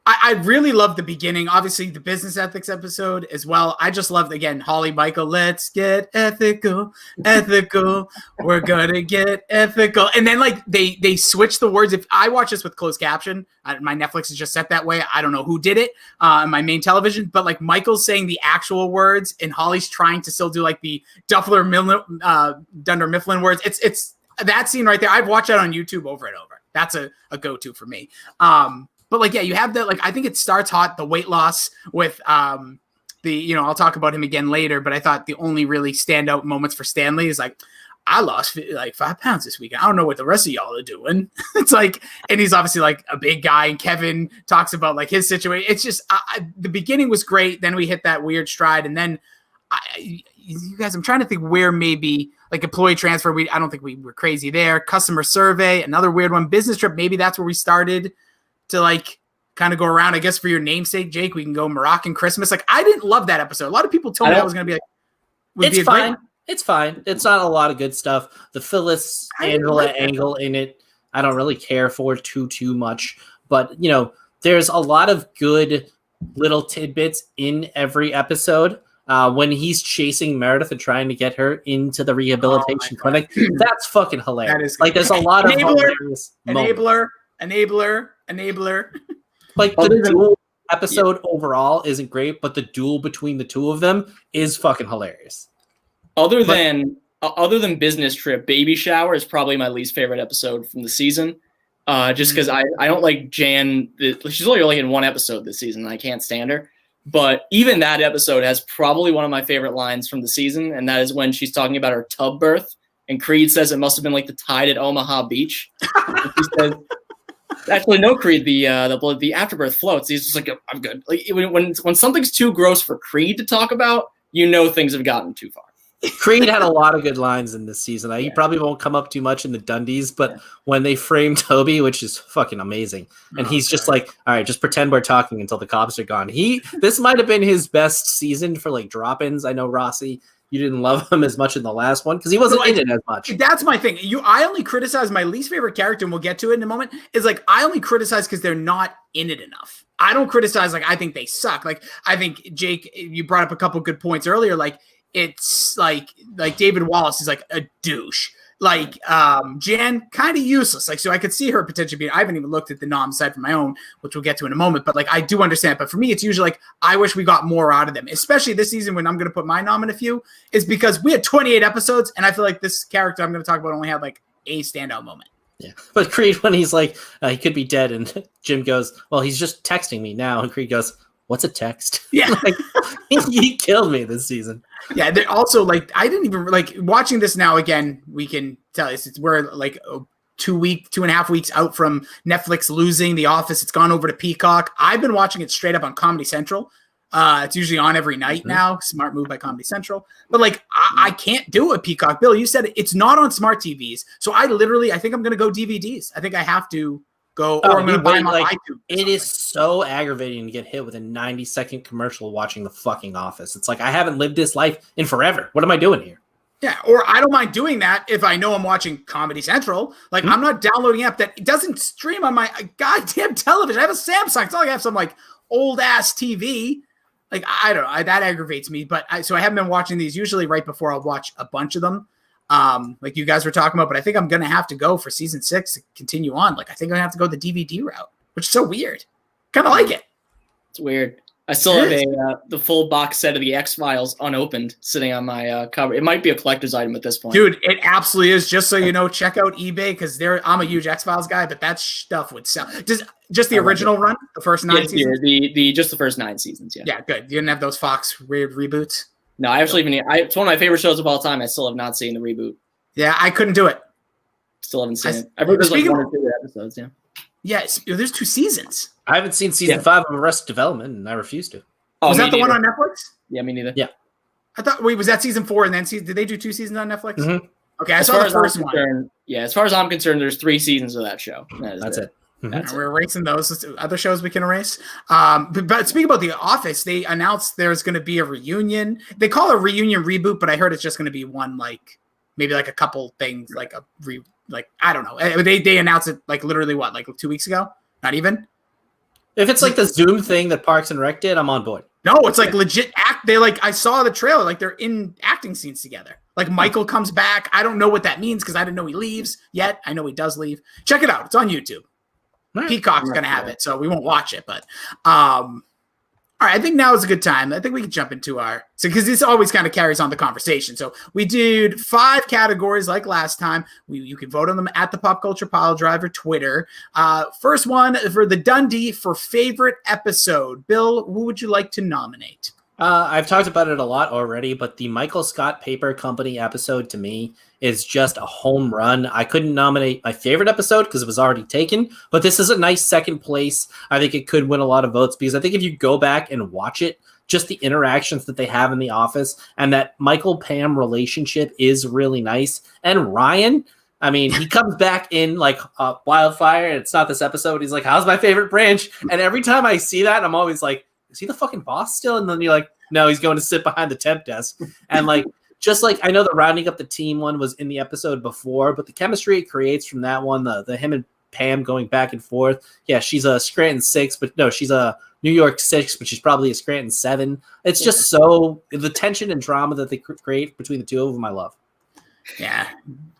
I really love the beginning. Obviously, the business ethics episode as well. I just loved, again, Holly Michael, let's get ethical. We're going to get ethical. And then, like, they switch the words. If I watch this with closed caption, my Netflix is just set that way. I don't know who did it on my main television, but, like, Michael's saying the actual words and Holly's trying to still do, like, the Dunder Mifflin words. It's that scene right there. I've watched that on YouTube over and over. That's a go-to for me. But like, yeah, you have that, like, I think it starts hot, the weight loss with I'll talk about him again later, but I thought the only really standout moments for Stanley is like, I lost like 5 pounds this week. I don't know what the rest of y'all are doing. It's like, and he's obviously like a big guy, and Kevin talks about like his situation. It's just, the beginning was great. Then we hit that weird stride. And then you guys, I'm trying to think where maybe like employee transfer. I don't think we were crazy there. Customer survey, another weird one. Business trip. Maybe that's where we started to like kind of go around. I guess for your namesake, Jake, we can go Moroccan Christmas. Like, I didn't love that episode. A lot of people told me that was going to be like, it's fine. It's fine. It's not a lot of good stuff. The Phyllis Angela angle in it, I don't really care for too much. But, you know, there's a lot of good little tidbits in every episode. When he's chasing Meredith and trying to get her into the rehabilitation clinic, that's fucking hilarious. That is like, there's a lot of hilarious enabler. Like, the duel episode overall isn't great, but the duel between the two of them is fucking hilarious. Other than Business Trip, Baby Shower is probably my least favorite episode from the season. Just because I don't like Jan. She's only in one episode this season, and I can't stand her. But even that episode has probably one of my favorite lines from the season, and that is when she's talking about her tub birth, and Creed says it must have been like the tide at Omaha Beach. She says, actually, no, Creed, the afterbirth floats. He's just like, I'm good. Like, when something's too gross for Creed to talk about, you know things have gotten too far. Creed had a lot of good lines in this season. He probably won't come up too much in the Dundies, but when they frame Toby, which is fucking amazing, and he's just like, all right, just pretend we're talking until the cops are gone. This might have been his best season for like drop-ins. I know, Rossi, you didn't love him as much in the last one because he wasn't in it as much. That's my thing. I only criticize my least favorite character, and we'll get to it in a moment, is like, I only criticize because they're not in it enough. I don't criticize like I think they suck. Like, I think, Jake, you brought up a couple good points earlier. Like, it's like David Wallace is like a douche. Like, Jan, kind of useless. Like, so I could see her potentially being, I haven't even looked at the nom side for my own, which we'll get to in a moment, but like, I do understand. But for me, it's usually like, I wish we got more out of them, especially this season when I'm going to put my nom in a few, is because we had 28 episodes. And I feel like this character I'm going to talk about only had like a standout moment. Yeah, but Creed, when he's like, he could be dead, and Jim goes, well, he's just texting me now, and Creed goes, what's a text? Yeah. Like, he killed me this season. Yeah, they're also like, I didn't even like watching this now again. We can tell we're like 2.5 weeks out from Netflix losing The Office. It's gone over to Peacock. I've been watching it straight up on Comedy Central. It's usually on every night now. Smart move by Comedy Central. But like, I can't do a Peacock. Bill, you said it's not on smart TVs. So I think I'm going to go DVDs. I think I have to go, or I'm going to buy them on iTunes. It is so aggravating to get hit with a 90-second commercial watching The fucking Office. It's like, I haven't lived this life in forever. What am I doing here? Yeah, or I don't mind doing that if I know I'm watching Comedy Central. Like, I'm not downloading an app that doesn't stream on my goddamn television. I have a Samsung. It's not like I have some like old ass TV. Like, I don't know. That aggravates me. But I haven't been watching these usually right before I'll watch a bunch of them. Like you guys were talking about, but I think I'm going to have to go for season 6 to continue on. Like, I think I'm going to have to go the DVD route, which is so weird. Kind of like it. It's weird. I still have the full box set of the X-Files unopened sitting on my cover. It might be a collector's item at this point. Dude, it absolutely is. Just so you know, check out eBay because I'm a huge X-Files guy, but that stuff would sell. Just the original run, the first 9 seasons? Just the first 9 seasons, yeah. Yeah, good. You didn't have those Fox reboots? No, I actually it's one of my favorite shows of all time. I still have not seen the reboot. Yeah, I couldn't do it. Still haven't seen it. I've heard there's like 1 or 2 episodes, yeah. Yes, there's 2 seasons. I haven't seen season 5 of Arrested Development, and I refuse to. Oh, was that the one on Netflix? Yeah, me neither. Yeah. I thought, was that season 4 and then did they do 2 seasons on Netflix? Mm-hmm. Okay, I saw the first one. Yeah, as far as I'm concerned, there's 3 seasons of that show. That's it. Mm-hmm. We're erasing those. Other shows we can erase. But speaking about The Office, they announced there's going to be a reunion. They call it a reunion reboot, but I heard it's just going to be one, like, maybe like a couple things, like I don't know. They announced it like literally like 2 weeks ago? Not even? If it's like the Zoom thing that Parks and Rec did, I'm on board. No, it's like legit act. They I saw the trailer, like they're in acting scenes together. Like Michael comes back. I don't know what that means because I didn't know he leaves yet. I know he does leave. Check it out. It's on YouTube. Right. Peacock's going to have it, so we won't watch it. But all right, I think now is a good time. I think we can jump into because this always kind of carries on the conversation. So we did 5 categories like last time. You can vote on them at the Pop Culture Piledriver Twitter. First one for the Dundie for favorite episode. Bill, who would you like to nominate? I've talked about it a lot already, but the Michael Scott Paper Company episode to me is just a home run. I couldn't nominate my favorite episode because it was already taken, but this is a nice second place. I think it could win a lot of votes because I think if you go back and watch it, just the interactions that they have in the office and that Michael-Pam relationship is really nice. And Ryan, I mean, he comes back in like wildfire. And it's not this episode. He's like, how's my favorite branch? And every time I see that, I'm always like, is he the fucking boss still? And then you're like, no, he's going to sit behind the temp desk. And like, just like, I know the rounding up the team one was in the episode before, but the chemistry it creates from that one, the him and Pam going back and forth. Yeah, she's a Scranton 6, but no, she's a New York 6, but she's probably a Scranton 7. It's just so, the tension and drama that they create between the two of them, I love. Yeah.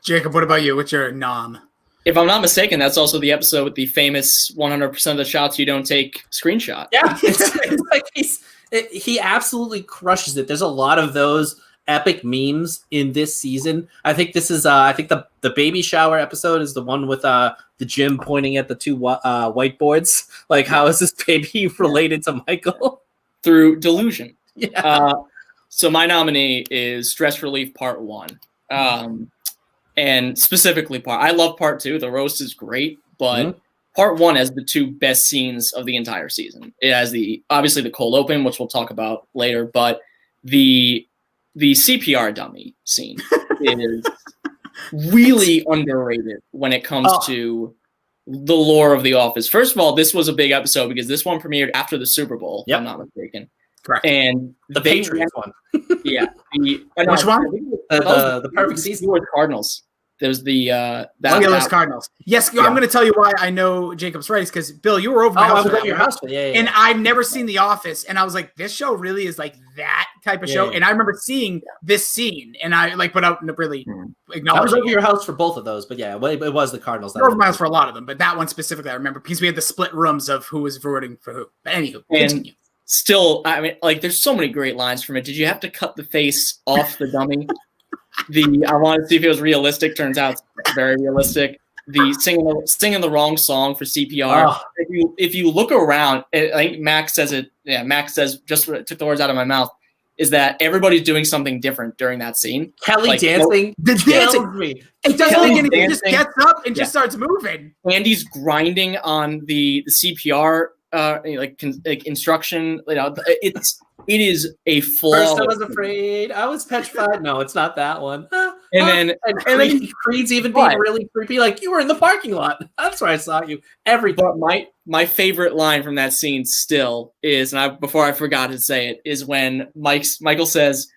Jacob, what about you? What's your nom? If I'm not mistaken, that's also the episode with the famous 100% of the shots you don't take screenshot. Yeah, it's like he absolutely crushes it. There's a lot of those epic memes in this season. I think this is I think the baby shower episode is the one with the Jim pointing at the 2 whiteboards. Like, how is this baby related to Michael? Through delusion. Yeah. So my nominee is Stress Relief Part 1. And specifically I love Part 2. The roast is great, but Part 1 has the 2 best scenes of the entire season. It has obviously the cold open, which we'll talk about later, but the CPR dummy scene is really underrated when it comes to the lore of The Office. First of all, this was a big episode because this one premiered after the Super Bowl, if I'm not mistaken. Correct. And the Patriots one. Yeah. Which one? The perfect season. The Cardinals. There's the Steelers Cardinals. Yes, I'm going to tell you why I know Jacob's right. Because Bill, you were over my house. I was over your house. Yeah. And I've never seen The Office, and I was like, this show really is like that type of show. And I remember seeing this scene, and I like without really acknowledging. I was over your house for both of those, but yeah, it was the Cardinals. I was over my house for a lot of them, but that one specifically I remember because we had the split rooms of who was voting for who. But anywho, continue. Still, I mean, like, there's so many great lines from it. Did you have to cut the face off the dummy? I wanted to see if it was realistic. Turns out it's very realistic. The singing the wrong song for CPR. Oh. If you look around, I think Max says it. Yeah, Max says, just took the words out of my mouth, is that everybody's doing something different during that scene. Kelly dancing. The dancing. Me. It doesn't Kelly's make anything. He just dancing. gets up and just starts moving. Andy's grinding on the CPR instruction. It is a First, I flawless. was afraid. I was petrified. No, it's not that one. And then Creed's even being really creepy. Like, you were in the parking lot. That's where I saw you. Everything. But my favorite line from that scene still is, and before I forgot to say it, is when Michael says,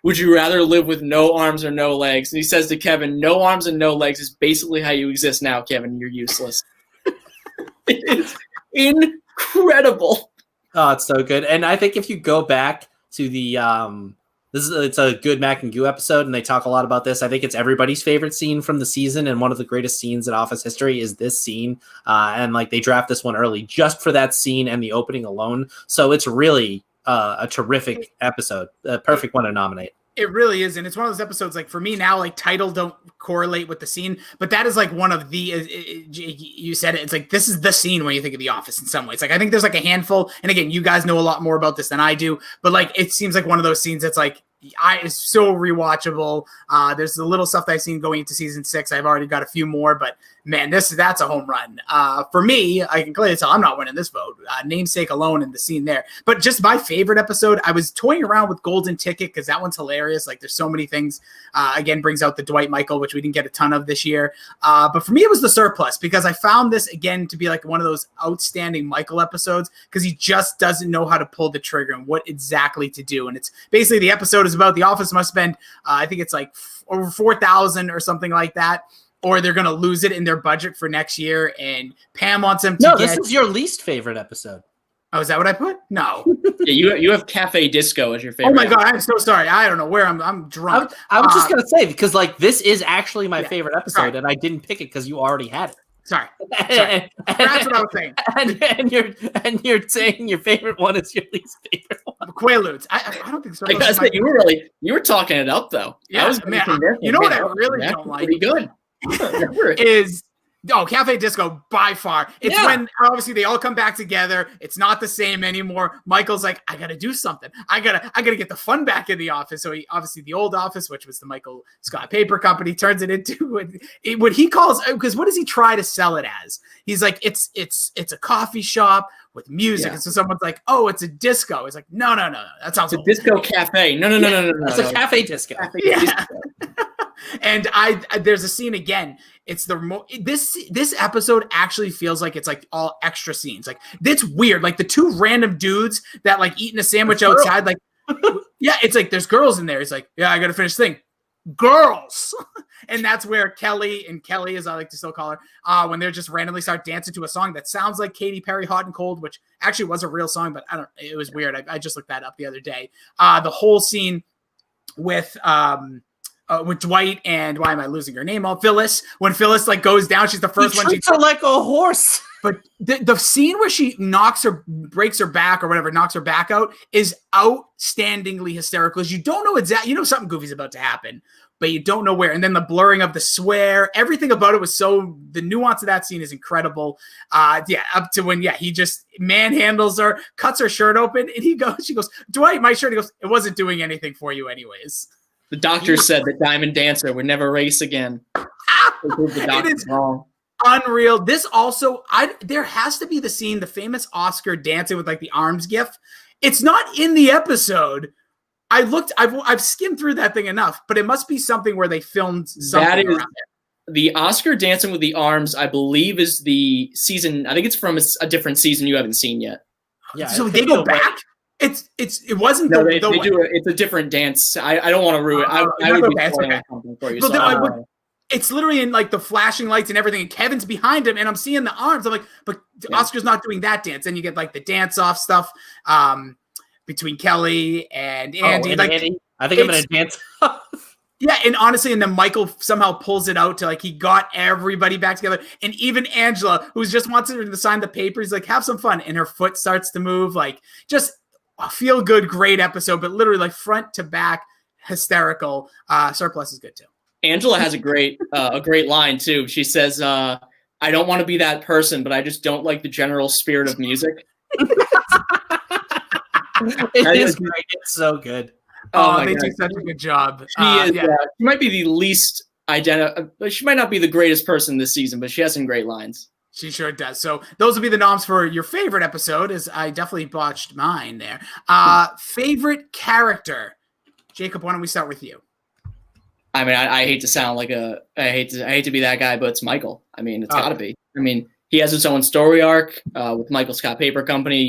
"Would you rather live with no arms or no legs?" And he says to Kevin, "No arms and no legs is basically how you exist now, Kevin. You're useless." It's incredible. Oh, it's so good. And I think if you go back to the it's a good Mac and Goo episode, and they talk a lot about this. I think it's everybody's favorite scene from the season, and one of the greatest scenes in Office history is this scene. And like they draft this one early just for that scene and the opening alone. So it's really a terrific episode, a perfect one to nominate. It really is, and it's one of those episodes, like, for me now, like, title don't correlate with the scene, but that is like one of the you said it, it's like this is the scene when you think of The Office in some ways. Like, I think there's like a handful, and again, you guys know a lot more about this than I do, but like it seems like one of those scenes that's like it's so rewatchable. There's the little stuff that I've seen going into season 6. I've already got a few more, but man, that's a home run. For me, I can clearly tell I'm not winning this vote. Namesake alone in the scene there. But just my favorite episode, I was toying around with Golden Ticket because that one's hilarious. Like, there's so many things. Again, brings out the Dwight Michael, which we didn't get a ton of this year. But for me, it was The Surplus, because I found this, again, to be like one of those outstanding Michael episodes, because he just doesn't know how to pull the trigger and what exactly to do. And it's basically, the episode is about The Office must spend, I think it's like over $4,000 or something like that, or they're going to lose it in their budget for next year. And Pam wants them to No, this is your least favorite episode. Oh, is that what I put? No. Yeah, you have Cafe Disco as your favorite. Oh my God, I'm so sorry. I don't know where I'm drunk. I was just gonna say, because like this is actually my favorite episode, sorry. and I didn't pick it because you already had it. Sorry. That's what I was saying. And you're saying your favorite one is your least favorite one. Quaaludes. I don't think so. I gotta say, you were talking it up though. Yeah, man. You know what I really don't like? Pretty good. is Cafe Disco by far. It's when obviously they all come back together. It's not the same anymore. Michael's like, I gotta do something. I gotta get the fun back in the office. So he obviously, the old office, which was the Michael Scott Paper Company, turns it into what he calls, because what does he try to sell it as? He's like, it's a coffee shop with music. And so someone's like, oh, it's a disco. It's like, no. That sounds a disco cafe. No. It's a cafe disco. Yeah. And there's a scene again. It's this episode actually feels like it's like all extra scenes. Like, it's weird. Like the two random dudes that like eating a sandwich outside. Like, yeah, it's like there's girls in there. It's like, yeah, I got to finish the thing. Girls. And that's where Kelly, as I like to still call her, when they're just randomly start dancing to a song that sounds like Katy Perry, Hot and Cold, which actually was a real song, but it was weird. I just looked that up the other day. The whole scene with Dwight and, why am I losing her name? Phyllis. When Phyllis like goes down, she's the first one. Treats her like a horse. But the scene where she breaks her back or whatever, knocks her back out, is outstandingly hysterical. Because you don't know exactly, you know something goofy's about to happen, but you don't know where. And then the blurring of the swear, everything about it was the nuance of that scene is incredible. Up to when, he just manhandles her, cuts her shirt open, and she goes, Dwight, my shirt. He goes, it wasn't doing anything for you anyways. The doctor said that Diamond Dancer would never race again. It is wrong. Unreal. This also, there has to be the scene, the famous Oscar dancing with like the arms gif. It's not in the episode. I've skimmed through that thing enough, but it must be something where they filmed something around it. The Oscar dancing with the arms, I believe, is the season. I think it's from a different season you haven't seen yet. Yeah. So they go back. It wasn't no, they do it. It's a different dance. I don't want to ruin it. I would be spoiling something for you. So it's literally in like the flashing lights and everything. And Kevin's behind him, and I'm seeing the arms. I'm like, but Oscar's not doing that dance. Then you get like the dance off stuff between Kelly and Andy. Andy. I think I'm gonna dance. Yeah, and honestly, and then Michael somehow pulls it out to like he got everybody back together, and even Angela, who just wants her to sign the papers, like have some fun, and her foot starts to move, like just a feel good, great episode, but literally like front to back, hysterical. Surplus is good too. Angela has a great line too. She says, "I don't want to be that person, but I just don't like the general spirit of music." It is great. It's so good. Oh, they do such a good job. She might be the least she might not be the greatest person this season, but she has some great lines. She sure does. So those will be the noms for your favorite episode, as I definitely botched mine there. Favorite character. Jacob, why don't we start with you? I mean, I hate to sound like I hate to be that guy, but it's Michael. I mean, it's gotta be. I mean, he has his own story arc with Michael Scott Paper Company.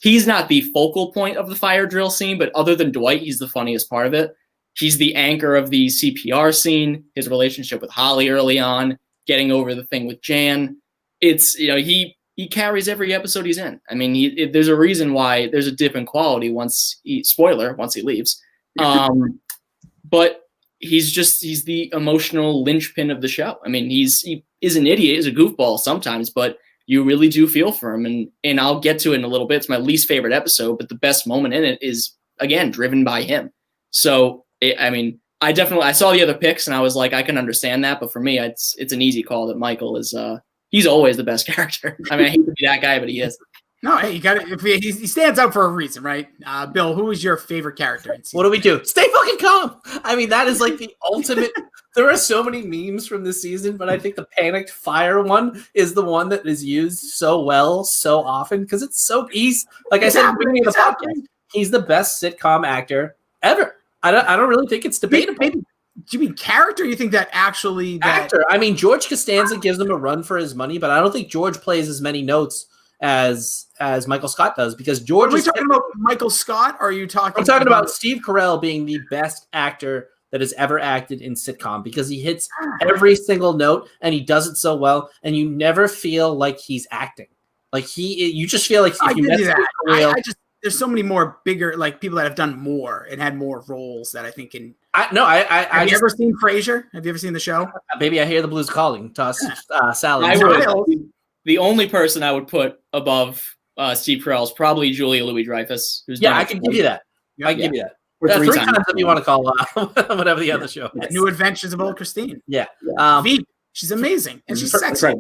He's not the focal point of the fire drill scene, but other than Dwight, he's the funniest part of it. He's the anchor of the CPR scene, his relationship with Holly early on, getting over the thing with Jan. It's, he carries every episode he's in. I mean, there's a reason why there's a dip in quality once he leaves. But he's the emotional linchpin of the show. I mean, he is an idiot, he's a goofball sometimes, but you really do feel for him. And I'll get to it in a little bit. It's my least favorite episode, but the best moment in it is, again, driven by him. So, I saw the other picks and I was like, I can understand that. But for me, it's an easy call that Michael is, he's always the best character. I mean, I hate to be that guy, but he is. No, hey, you got it. He stands out for a reason, right? Bill, who is your favorite character? What do we do? Stay fucking calm. I mean, that is like the ultimate. There are so many memes from this season, but I think the panicked fire one is the one that is used so well, so often, because it's so easy. Like I said at the beginning of the podcast, he's the best sitcom actor ever. I don't really think it's debatable. Maybe. Do you mean character? Or you think that actually actor? I mean, George Costanza gives him a run for his money, but I don't think George plays as many notes as Michael Scott does, because George. Are we talking about Michael Scott? Or are you talking? I'm talking about Steve Carell being the best actor that has ever acted in sitcom, because he hits every single note and he does it so well, and you never feel like he's acting. Like you just feel like if you met Steve Carell, there's so many more bigger people that have done more and had more roles that I think can. Have you ever seen Frasier? Have you ever seen the show? Baby, I hear the blues calling. Toss salad. The only person I would put above Steve Carell is probably Julia Louis-Dreyfus. I can give you that. I can give you that. Three times if you want to call whatever the other show is. New Adventures of Old Christine. Yeah. Veep. She's amazing. And she's sexy. Right.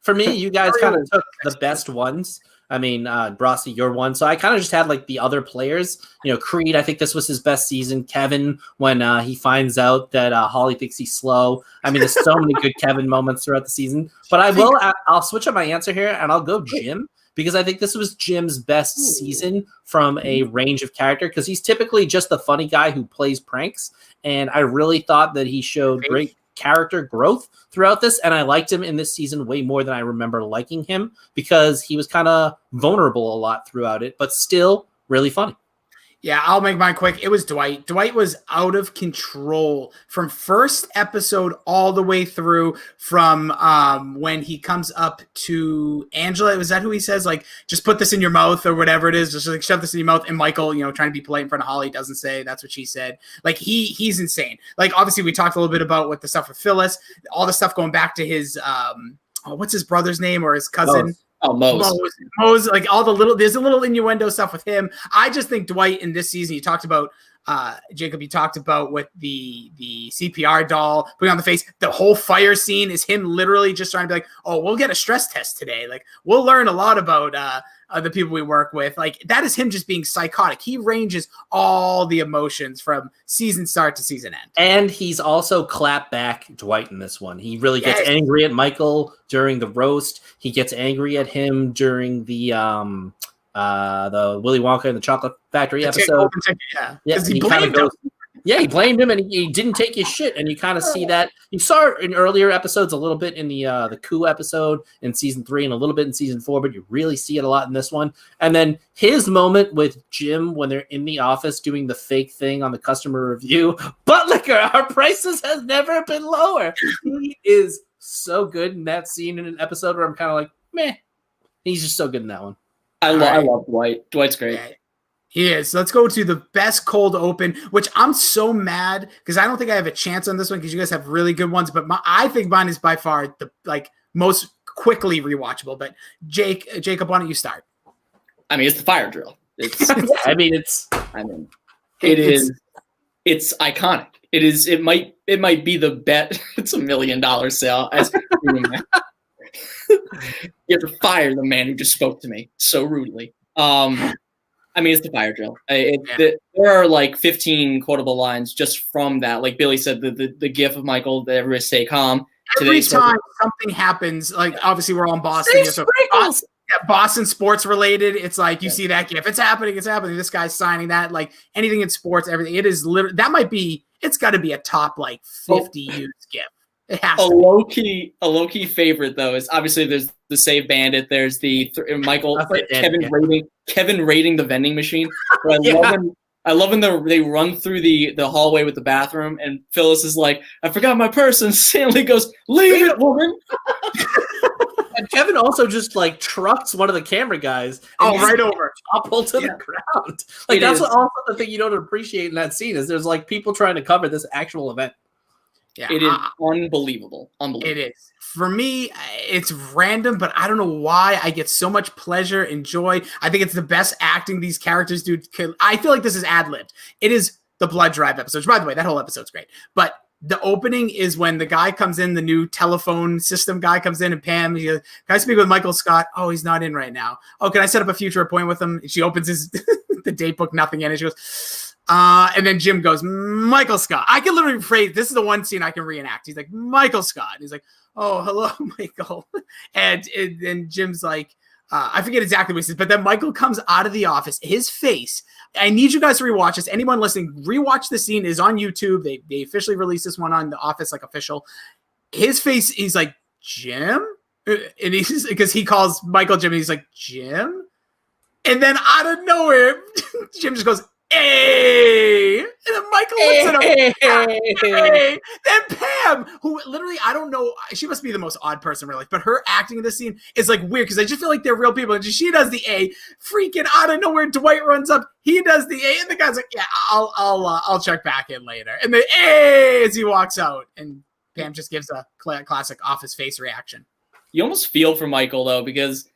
For me, you guys kind of took the best ones. I mean, Rossi, you're one. So I kind of just had the other players. Creed, I think this was his best season. Kevin, when he finds out that Holly thinks he's slow. I mean, there's so many good Kevin moments throughout the season. But I'll switch up my answer here, and I'll go Jim, because I think this was Jim's best season from a range of character, because he's typically just the funny guy who plays pranks. And I really thought that he showed great character growth throughout this, and I liked him in this season way more than I remember liking him, because he was kind of vulnerable a lot throughout it, but still really funny. Yeah, I'll make mine quick. It was Dwight. Dwight was out of control from first episode all the way through, from when he comes up to Angela. Was that who he says, just put this in your mouth or whatever it is? Just shove this in your mouth. And Michael, trying to be polite in front of Holly, doesn't say that's what she said. He's insane. Obviously we talked a little bit about what the stuff with Phyllis, all the stuff going back to his, what's his brother's name, or his cousin? Mose, there's a little innuendo stuff with him. I just think Dwight in this season, you talked about, Jacob, you talked about with the CPR doll putting on the face, the whole fire scene is him literally just trying to be we'll get a stress test today. We'll learn a lot about the people we work with. That is him just being psychotic. He ranges all the emotions from season start to season end. And he's also clap back Dwight in this one. He really gets angry at Michael during the roast. He gets angry at him during the Willy Wonka and the Chocolate Factory episode. He blamed him, and he didn't take his shit. And you kind of see that. You saw it in earlier episodes a little bit in the coup episode in season 3 and a little bit in season 4, but you really see it a lot in this one. And then his moment with Jim when they're in the office doing the fake thing on the customer review. Butt liquor, our prices has never been lower. He is so good in that scene in an episode where I'm kind of meh. He's just so good in that one. I love Dwight. Dwight's great. Yeah. He is. Let's go to the best cold open, which I'm so mad because I don't think I have a chance on this one because you guys have really good ones. But I think mine is by far the most quickly rewatchable. But Jacob, why don't you start? I mean, it's the fire drill. It's. It it's iconic. It is. It might be the bet. It's $1 million sale. As you have to fire the man who just spoke to me so rudely. I mean, it's the fire drill. There are like 15 quotable lines just from that. Like Billy said, the gif of Michael, that everybody stay calm. Every time something happens, like obviously we're all in Boston. So Boston sports related. It's like you see that gif. It's happening. This guy's signing that. Like anything in sports, everything. It is literally that might be. It's got to be a top like 50 used gif. It has a low key favorite though is obviously there's the Save Bandit. There's the Kevin raiding the vending machine. I love when they run through the hallway with the bathroom and Phyllis is like, I forgot my purse, and Stanley goes, leave it, woman. And Kevin also just like trucks one of the camera guys. Right over. Topple to the ground. Like that's also the thing you don't appreciate in that scene is there's like people trying to cover this actual event. Yeah, it is unbelievable. It is. For me, it's random, but I don't know why I get so much pleasure and joy. I think it's the best acting these characters do. I feel like this is ad-libbed. It is the blood drive episode. By the way, that whole episode's great. But the opening is when the guy comes in, the new telephone system guy comes in, and Pam, he goes, can I speak with Michael Scott? Oh, he's not in right now. Oh, can I set up a future appointment with him? And she opens his the date book, nothing in it. She goes, and then Jim goes, Michael Scott. I can literally phrase, this is the one scene I can reenact. He's like, Michael Scott. And he's like, oh, hello, Michael. And Jim's like, I forget exactly what he says, but then Michael comes out of the office. His face, I need you guys to rewatch this. Anyone listening, rewatch the scene. Is on YouTube. They officially released this one on the Office, like official. His face, he's like, Jim? And he's, because he calls Michael Jim, and he's like, Jim? And then out of nowhere, Jim just goes, hey! And then Michael looks at him, hey! Then Pam, who literally, I don't know, she must be the most odd person in real life, but her acting in this scene is like weird because I just feel like they're real people. And she does the A, freaking out of nowhere. Dwight runs up, he does the A, and the guy's like, yeah, I'll check back in later. And then A as he walks out, and Pam just gives a classic Office face reaction. You almost feel for Michael though, because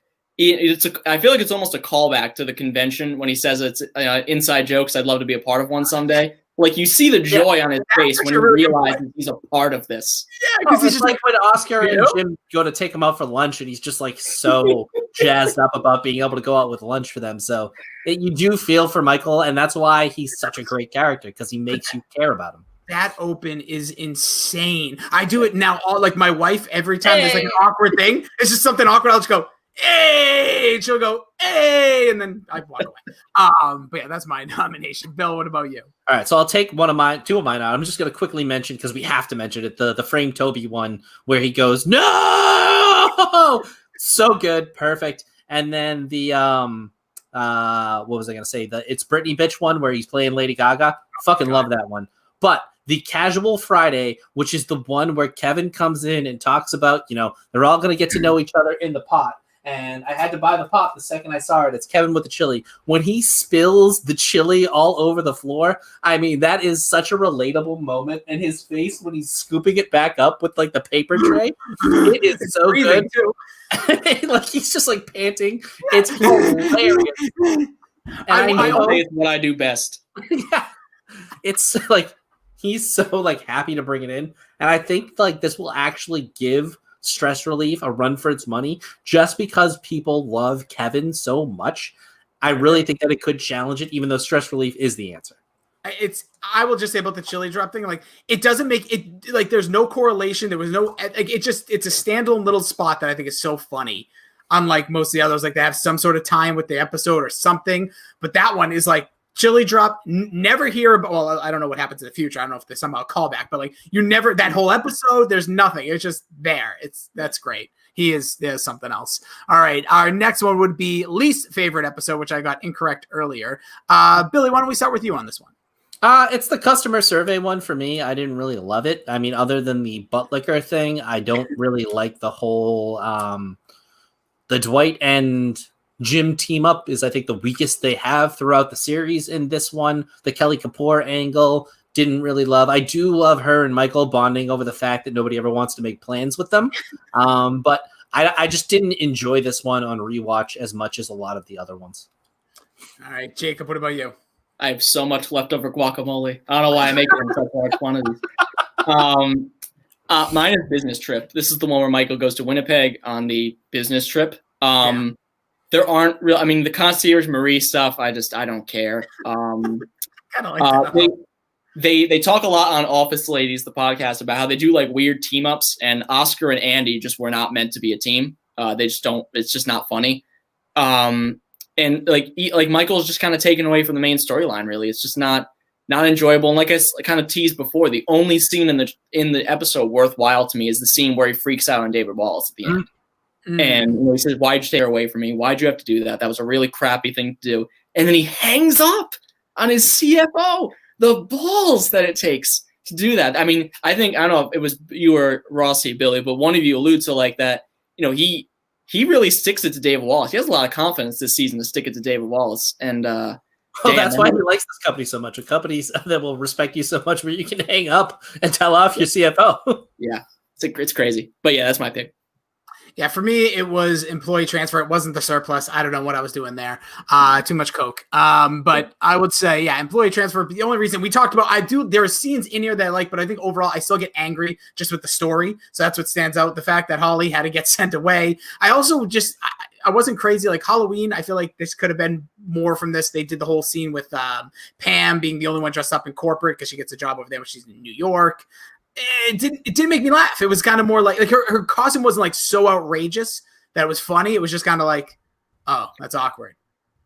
I feel like it's almost a callback to the convention when he says it's inside jokes. I'd love to be a part of one someday. Like you see the joy on his face when he realizes he's a part of this. Yeah, because it's just like when Oscar and Jim go to take him out for lunch, and he's just like so jazzed up about being able to go out with lunch for them. So you do feel for Michael, and that's why he's such a great character because he makes you care about him. That open is insane. I do it now. All like my wife, every time there's like an awkward thing, it's just something awkward. I'll just go, hey, and she'll go, hey, and then I walk away. But yeah, that's my nomination. Bill, what about you? All right, so I'll take two of mine out. I'm just going to quickly mention, because we have to mention it, the frame Toby one where he goes, no! So good, perfect. And then the, what was I going to say? The It's Britney Bitch one where he's playing Lady Gaga. Fucking love that one. But the Casual Friday, which is the one where Kevin comes in and talks about, they're all going to get to know each other in the pot. And I had to buy the pot the second I saw it. It's Kevin with the chili. When he spills the chili all over the floor, I mean, that is such a relatable moment. And his face when he's scooping it back up with like the paper tray, it is so good. Too. Like he's just like panting. It's hilarious. And I know it's what I do best. Yeah, it's like he's so like happy to bring it in, and I think like this will actually give Stress Relief a run for its money just because people love Kevin so much. I really think that it could challenge it, even though Stress Relief is the answer. I will just say about the chili drop thing, like it doesn't make it like there's no correlation. There was no like it's a standalone little spot that I think is so funny. Unlike most of the others, like they have some sort of time with the episode or something, but that one is like chili drop. Never hear about. Well, I don't know what happens in the future. I don't know if there's somehow a callback, but like you never that whole episode. There's nothing. It's just there. That's great. There's something else. All right. Our next one would be least favorite episode, which I got incorrect earlier. Billy, why don't we start with you on this one? It's the customer survey one for me. I didn't really love it. I mean, other than the butt liquor thing, I don't really like the whole the Dwight and Jim team up is, I think, the weakest they have throughout the series in this one. The Kelly Kapoor angle, didn't really love. I do love her and Michael bonding over the fact that nobody ever wants to make plans with them. But I just didn't enjoy this one on rewatch as much as a lot of the other ones. All right, Jacob, what about you? I have so much leftover guacamole. I don't know why I make it in such large quantities. Mine is business trip. This is the one where Michael goes to Winnipeg on the business trip. There aren't real. I mean, the concierge Marie stuff. I don't care. Kind of like that. They talk a lot on Office Ladies, the podcast, about how they do like weird team ups, and Oscar and Andy just were not meant to be a team. They just don't. It's just not funny. And like Michael's just kind of taken away from the main storyline. Really, it's just not enjoyable. And like I kind of teased before, the only scene in the episode worthwhile to me is the scene where he freaks out on David Wallace at the end. And he says, "Why'd you stay away from me? Why'd you have to do that? That was a really crappy thing to do." And then he hangs up on his CFO. The balls that it takes to do that. I mean, I don't know if it was you or Rossi, Billy, but one of you alludes to like that. He really sticks it to David Wallace. He has a lot of confidence this season to stick it to David Wallace, and that's why he likes this company so much. A company that will respect you so much, where you can hang up and tell off your CFO. Yeah, it's crazy. But yeah, that's my pick. Yeah, for me, it was employee transfer. It wasn't the surplus. I don't know what I was doing there. Too much Coke. But I would say, yeah, employee transfer. The only reason we talked about, there are scenes in here that I like, but I think overall I still get angry just with the story. So that's what stands out. The fact that Holly had to get sent away. I also I wasn't crazy. Like Halloween, I feel like this could have been more from this. They did the whole scene with Pam being the only one dressed up in corporate because she gets a job over there when she's in New York. It didn't make me laugh. It was kind of more like her costume wasn't like so outrageous that it was funny. It was just kind of like, oh, that's awkward.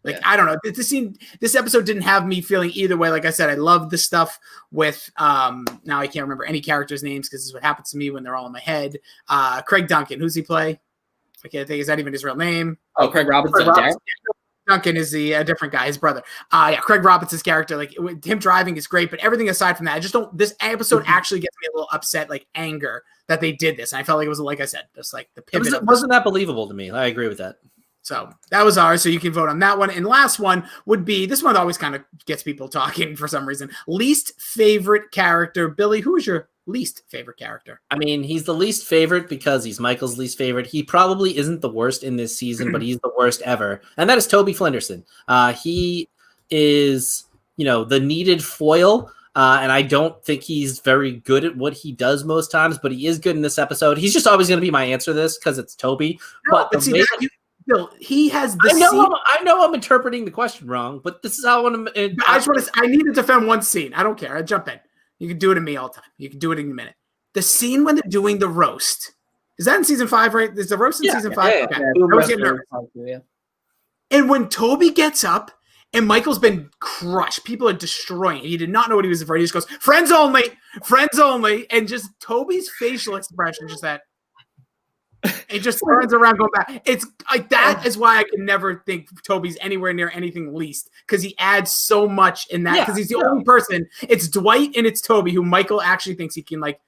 Like, yeah. I don't know. This episode didn't have me feeling either way. Like I said, I love the stuff with now I can't remember any characters' names because this is what happens to me when they're all in my head. Craig Duncan, who's he play? I can't think. Is that even his real name? Oh, Craig Robinson. Duncan is the different guy, his brother. Craig Robinson's character, like him driving is great, but everything aside from that, I just don't. This episode actually gets me a little upset, like anger that they did this. And I felt like it was, like I said, just like the pivot. Wasn't that believable to me? I agree with that. So that was ours. So you can vote on that one. And last one would be this one. Always kind of gets people talking for some reason. Least favorite character, Billy. Who is your least favorite character? I mean, he's the least favorite because he's Michael's least favorite. He probably isn't the worst in this season, but he's the worst ever. And that is Toby Flenerson. He is, the needed foil. And I don't think he's very good at what he does most times, but he is good in this episode. He's just always going to be my answer to this because it's Toby. No, but see, Bill, he has the I know I'm interpreting the question wrong, but this is how I want to. I need to defend one scene. I don't care. I jump in. You can do it to me all the time. You can do it in a minute. The scene when they're doing the roast. Is that in season 5, right? Is the roast in season 5? Yeah, okay. I was getting nervous. And when Toby gets up and Michael's been crushed, people are destroying it. He did not know what he was afraid. He just goes, friends only. And just Toby's facial expression, just that. It just turns around going back. It's like that is why I can never think Toby's anywhere near anything least, because he adds so much in that, because he's the only person. It's Dwight and it's Toby who Michael actually thinks he can like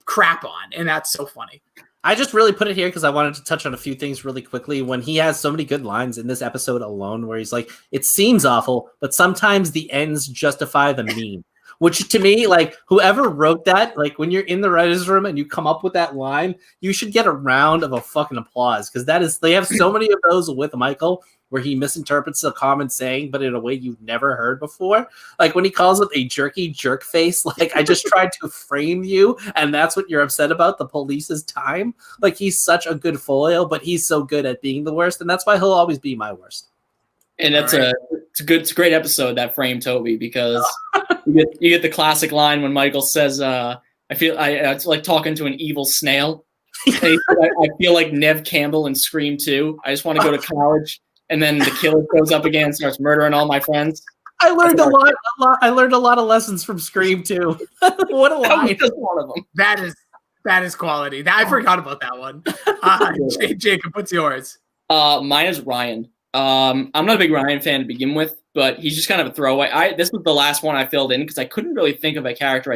crap on, and that's so funny. I just really put it here because I wanted to touch on a few things really quickly. When he has so many good lines in this episode alone, where he's like, it seems awful, but sometimes the ends justify the mean. Which to me, like whoever wrote that, like when you're in the writer's room and you come up with that line, you should get a round of a fucking applause, because they have so many of those with Michael where he misinterprets a common saying, but in a way you've never heard before. Like when he calls it a jerky jerk face, like I just tried to frame you and that's what you're upset about, the police's time. Like he's such a good foil, but he's so good at being the worst, and that's why he'll always be my worst. And that's it's a great episode that framed Toby, because you get the classic line when Michael says, it's like talking to an evil snail. And he said, I feel like Nev Campbell in Scream 2. I just want to go to college. And then the killer shows up again and starts murdering all my friends. I learned a lot. I learned a lot of lessons from Scream 2. What a line. That was just one of them. That is quality. I forgot about that one. Jacob, what's yours? Mine is Ryan. I'm not a big Ryan fan to begin with, but he's just kind of a throwaway. This was the last one I filled in because I couldn't really think of a character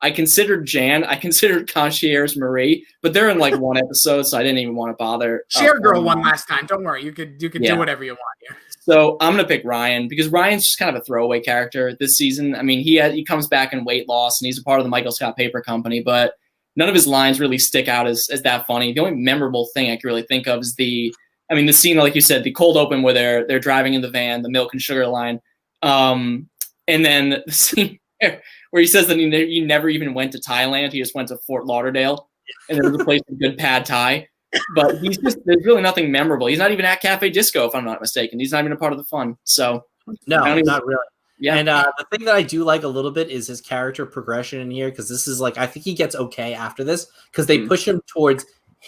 I considered Jan. I considered Concierge Marie, but they're in like one episode, so I didn't even want to bother. Share Girl won last time. Don't worry. You could do whatever you want here. So I'm going to pick Ryan because Ryan's just kind of a throwaway character this season. I mean, he comes back in weight loss and he's a part of the Michael Scott Paper Company, but none of his lines really stick out as that funny. The only memorable thing I can really think of is the scene, like you said, the cold open where they're driving in the van, the milk and sugar line. And then the scene where he says that he never even went to Thailand. He just went to Fort Lauderdale, and there was a place with good pad Thai. But there's really nothing memorable. He's not even at Cafe Disco, if I'm not mistaken. He's not even a part of the fun. So no, not really. Yeah. And the thing that I do like a little bit is his character progression in here, because this is like, I think he gets okay after this because they push him towards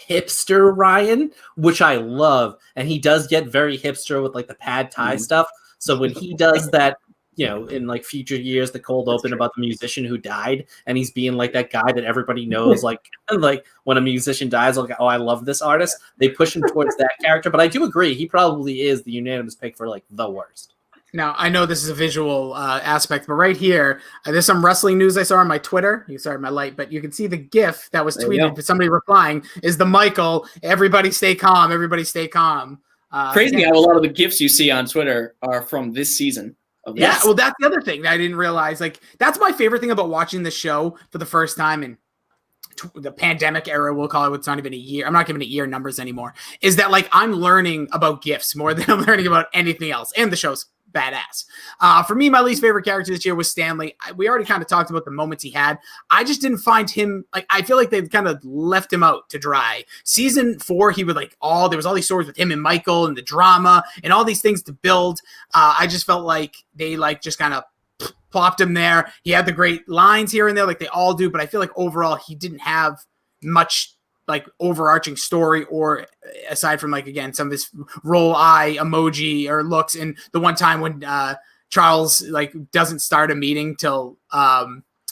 hipster Ryan, which I love. And he does get very hipster with like the pad Thai stuff. So when he does that, you know, in like future years, the cold open about the musician who died, and he's being like that guy that everybody knows, like when a musician dies, like, oh, I love this artist. They push him towards that character. But I do agree, he probably is the unanimous pick for like the worst. Now, I know this is a visual aspect, but right here, there's some wrestling news I saw on my Twitter. Sorry, my light, but you can see the GIF that was tweeted with somebody replying is the Michael, everybody stay calm, everybody stay calm. Crazy how a lot of the GIFs you see on Twitter are from this season. Yeah, well, that's the other thing that I didn't realize. Like, that's my favorite thing about watching the show for the first time in the pandemic era, we'll call it. It's not even a year. I'm not giving it year numbers anymore. Is that like I'm learning about GIFs more than I'm learning about anything else, and the show's badass. For me, my least favorite character this year was Stanley. We already kind of talked about the moments he had. I just didn't find him, like, I feel like they've kind of left him out to dry. Season 4, he would like there was all these stories with him and Michael and the drama and all these things to build. I just felt like they like just kind of plopped him there. He had the great lines here and there like they all do, but I feel like overall he didn't have much like overarching story, or aside from like, again, some of his roll eye emoji or looks. And the one time when Charles like doesn't start a meeting till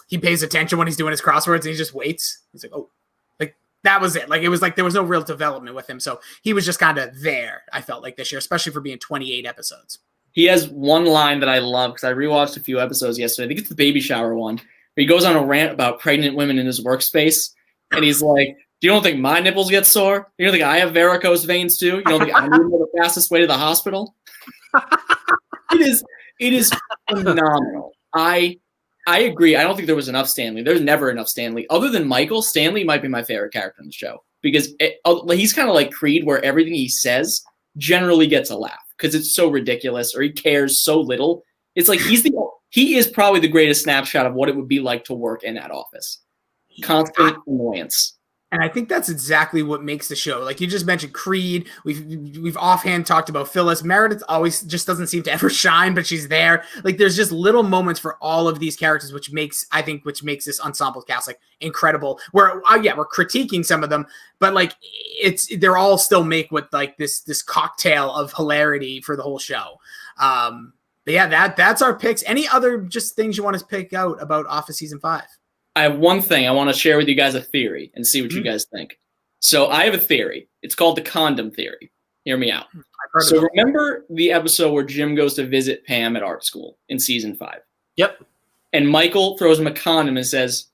he pays attention when he's doing his crosswords and he just waits. He's like, oh, like that was it. Like, it was like, there was no real development with him. So he was just kind of there. I felt like this year, especially for being 28 episodes. He has one line that I love because I rewatched a few episodes yesterday. I think it's the baby shower one, where he goes on a rant about pregnant women in his workspace. And he's like, you don't think my nipples get sore? You don't think I have varicose veins too? You don't think I know the fastest way to the hospital? It is phenomenal. I agree. I don't think there was enough Stanley. There's never enough Stanley. Other than Michael, Stanley might be my favorite character in the show because he's kind of like Creed, where everything he says generally gets a laugh because it's so ridiculous, or he cares so little. It's like he is probably the greatest snapshot of what it would be like to work in that office. Constant annoyance. And I think that's exactly what makes the show. Like you just mentioned Creed. We've offhand talked about Phyllis. Meredith always just doesn't seem to ever shine, but she's there. Like there's just little moments for all of these characters, which makes this ensemble cast like incredible. We're critiquing some of them, but like they're all still make with like this cocktail of hilarity for the whole show. But yeah, that's our picks. Any other just things you want to pick out about Office season 5? I have one thing. I want to share with you guys a theory and see what you guys think. So I have a theory. It's called the condom theory. Hear me out. So remember the episode where Jim goes to visit Pam at art school in season 5? Yep. And Michael throws him a condom and says,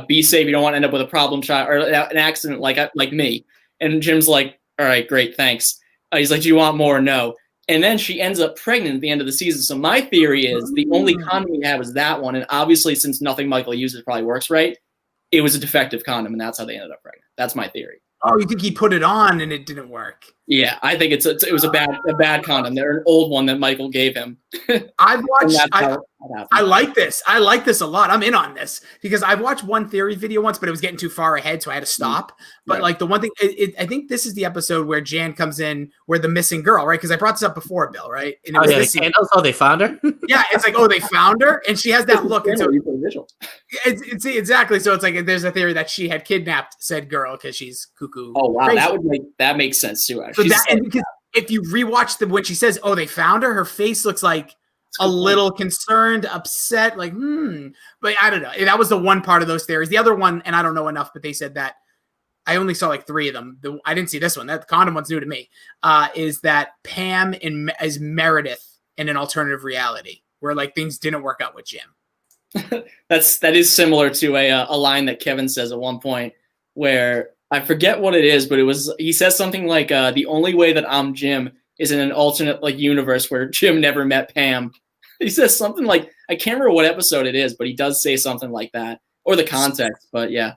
be safe. You don't want to end up with a problem child or an accident like me. And Jim's like, all right, great, thanks. He's like, do you want more? No. And then she ends up pregnant at the end of the season. So my theory is the only condom we have is that one. And obviously, since nothing Michael uses probably works right, it was a defective condom, and that's how they ended up pregnant. That's my theory. Oh, you think he put it on and it didn't work? Yeah, I think it was a bad condom. They're an old one that Michael gave him. I've watched. I like this. I like this a lot. I'm in on this because I've watched one theory video once, but it was getting too far ahead, so I had to stop. But like the one thing, I think this is the episode where Jan comes in, where the missing girl, right? Because I brought this up before, Bill, right? And the candles. Oh, they found her. Yeah, it's like, oh, they found her, and she has that look. And so, it's exactly. So it's like there's a theory that she had kidnapped said girl because she's cuckoo. Oh wow, crazy. that makes sense too. Actually. So if you rewatch when she says, "Oh, they found her," face looks like a little concerned, upset, like But I don't know. That was the one part of those theories. The other one, and I don't know enough, but they said that I only saw like 3 of them. I didn't see this one. That the condom one's new to me. Is that Pam is Meredith in an alternative reality where like things didn't work out with Jim. that is similar to a line that Kevin says at one point where I forget what it is, but he says something like the only way that I'm Jim is in an alternate like universe where Jim never met Pam. He says something like, I can't remember what episode it is, but he does say something like that or the context, but yeah.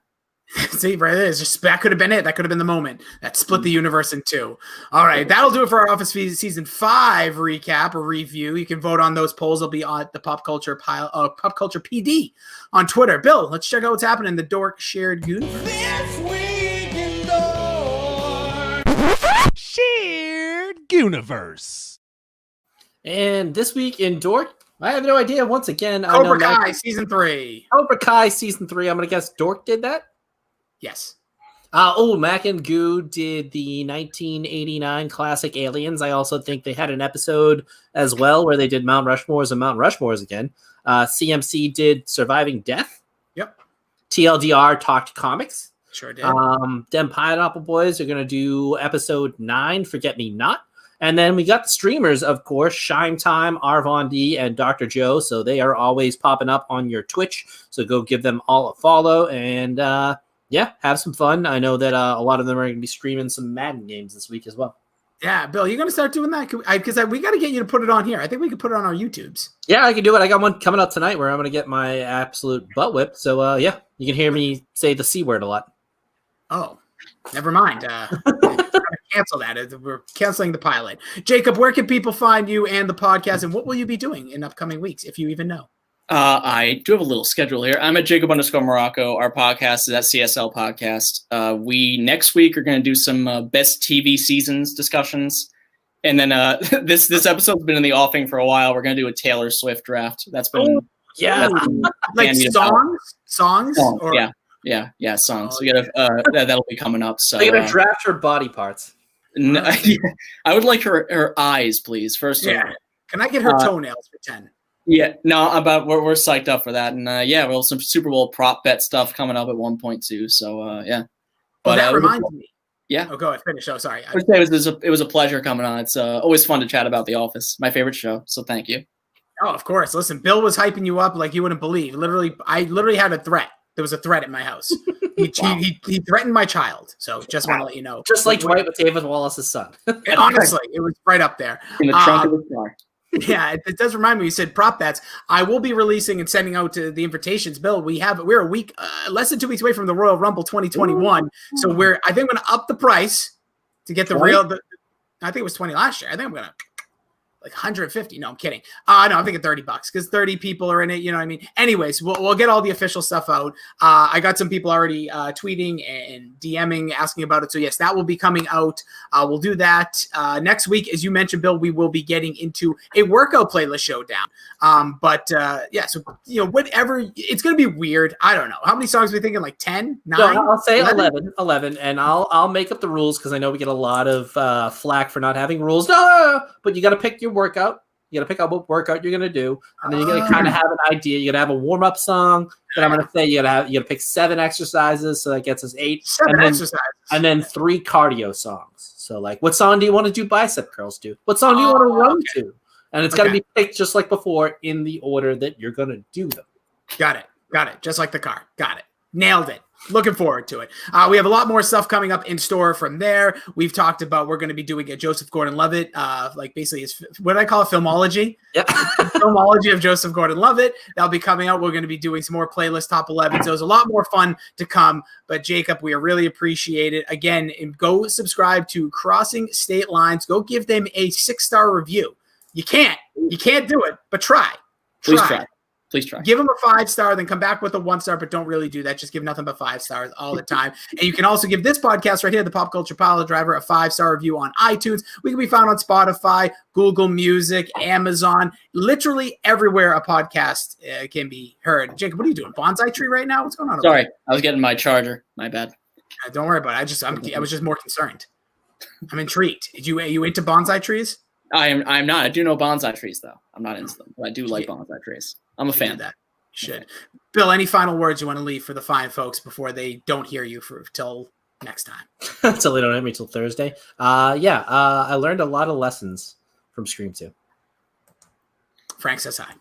See, right there, it's just that could have been it. That could have been the moment that split the universe in two. All right, that'll do it for our Office season 5 recap or review. You can vote on those polls. They'll be on the Pop Culture PD on Twitter. Bill, let's check out what's happening in the Dork Shared Universe. This week in Shared Universe. And this week in Dork, I have no idea. Once again, Cobra Kai season 3. Cobra Kai season 3. I'm gonna guess Dork did that. Yes. Mac and Goo did the 1989 classic Aliens. I also think they had an episode as well where they did Mount Rushmores and Mount Rushmores again. CMC did Surviving Death. Yep. TLDR talked comics. Sure did. Them Pineapple Boys are going to do episode 9, Forget Me Not. And then we got the streamers, of course, Shime Time, Arvon D, and Dr. Joe. So they are always popping up on your Twitch. So go give them all a follow and yeah, have some fun. I know that a lot of them are going to be streaming some Madden games this week as well. Yeah, Bill, you're going to start doing that? Because we got to get you to put it on here. I think we could put it on our YouTubes. Yeah, I can do it. I got one coming out tonight where I'm going to get my absolute butt whipped. So, yeah, you can hear me say the C word a lot. Oh, never mind. Cancel that. We're canceling the pilot. Jacob, where can people find you and the podcast, and what will you be doing in upcoming weeks, if you even know? I do have a little schedule here. I'm at Jacob_Marrocco. Our podcast is at CSL Podcast. We next week are going to do some best TV seasons discussions. And then this episode's been in the offing for a while. We're going to do a Taylor Swift draft. That's been like songs? Or? Yeah, songs. We got that'll be coming up. So they're going to draft her body parts. I would like her eyes, please. First of all. Can I get her toenails for 10? Yeah, no, we're psyched up for that, and we'll have some Super Bowl prop bet stuff coming up at 1.2. So yeah. But that reminds me. Yeah. Oh, go ahead. Finish. Oh, sorry. It was a pleasure coming on. It's always fun to chat about The Office, my favorite show. So thank you. Oh, of course. Listen, Bill was hyping you up like you wouldn't believe. I literally had a threat. There was a threat at my house. He threatened my child. So just want to let you know. Just like Dwight with David Wallace's son. Honestly, it was right up there. In the trunk of the car. Yeah, it does remind me. You said prop bets. I will be releasing and sending out the invitations. Bill, we're a week, less than 2 weeks away from the Royal Rumble 2021. Ooh. So I think I'm going to up the price to get the real. I think it was 20 last year. I think I'm going to like 150. No, I'm kidding. No, I'm thinking $30 because 30 people are in it. You know what I mean? Anyways, we'll get all the official stuff out. I got some people already tweeting and DMing, asking about it. So yes, that will be coming out. We'll do that next week. As you mentioned, Bill, we will be getting into a workout playlist showdown. So, whatever, it's going to be weird. I don't know. How many songs are we thinking? Like 10, 9? No, I'll say 11, and I'll make up the rules because I know we get a lot of flack for not having rules. No, but you got to pick your workout. You got to pick out what workout you're going to do, and then you got to kind of have an idea. You got to have a warm-up song. Then I'm going to say you got to pick 7 exercises, so that gets us 8. 7 exercises, and then 3 cardio songs. So, like, what song do you want to do bicep curls to? What song do you want to run to? And it's got to be picked just like before in the order that you're going to do them. Got it. Just like the car. Got it. Nailed it. Looking forward to it. We have a lot more stuff coming up in store from there. We've talked about we're going to be doing a Joseph Gordon-Levitt, like basically his, what do I call it? Filmology? Yep. Filmology of Joseph Gordon-Levitt. That'll be coming out. We're going to be doing some more playlist top 11. So there's a lot more fun to come. But Jacob, we really appreciate it. Again, go subscribe to Crossing State Lines. Go give them a 6-star review. You can't do it, but try. Please try. Give them a 5-star, then come back with a 1-star, but don't really do that. Just give nothing but 5 stars all the time. And you can also give this podcast right here, the Pop Culture Piledriver, a 5-star review on iTunes. We can be found on Spotify, Google Music, Amazon, literally everywhere a podcast can be heard. Jacob, what are you doing? Bonsai tree right now? What's going on? Sorry, I was getting my charger. My bad. Don't worry about it. I was just more concerned. I'm intrigued. Are you into bonsai trees? I'm not. I do know bonsai trees, though. I'm not into them, but I do like bonsai trees. I'm a fan of that. Should. Bill, any final words you want to leave for the fine folks before they don't hear you till next time? Until they don't hear me till Thursday. I learned a lot of lessons from Scream 2. Frank says hi.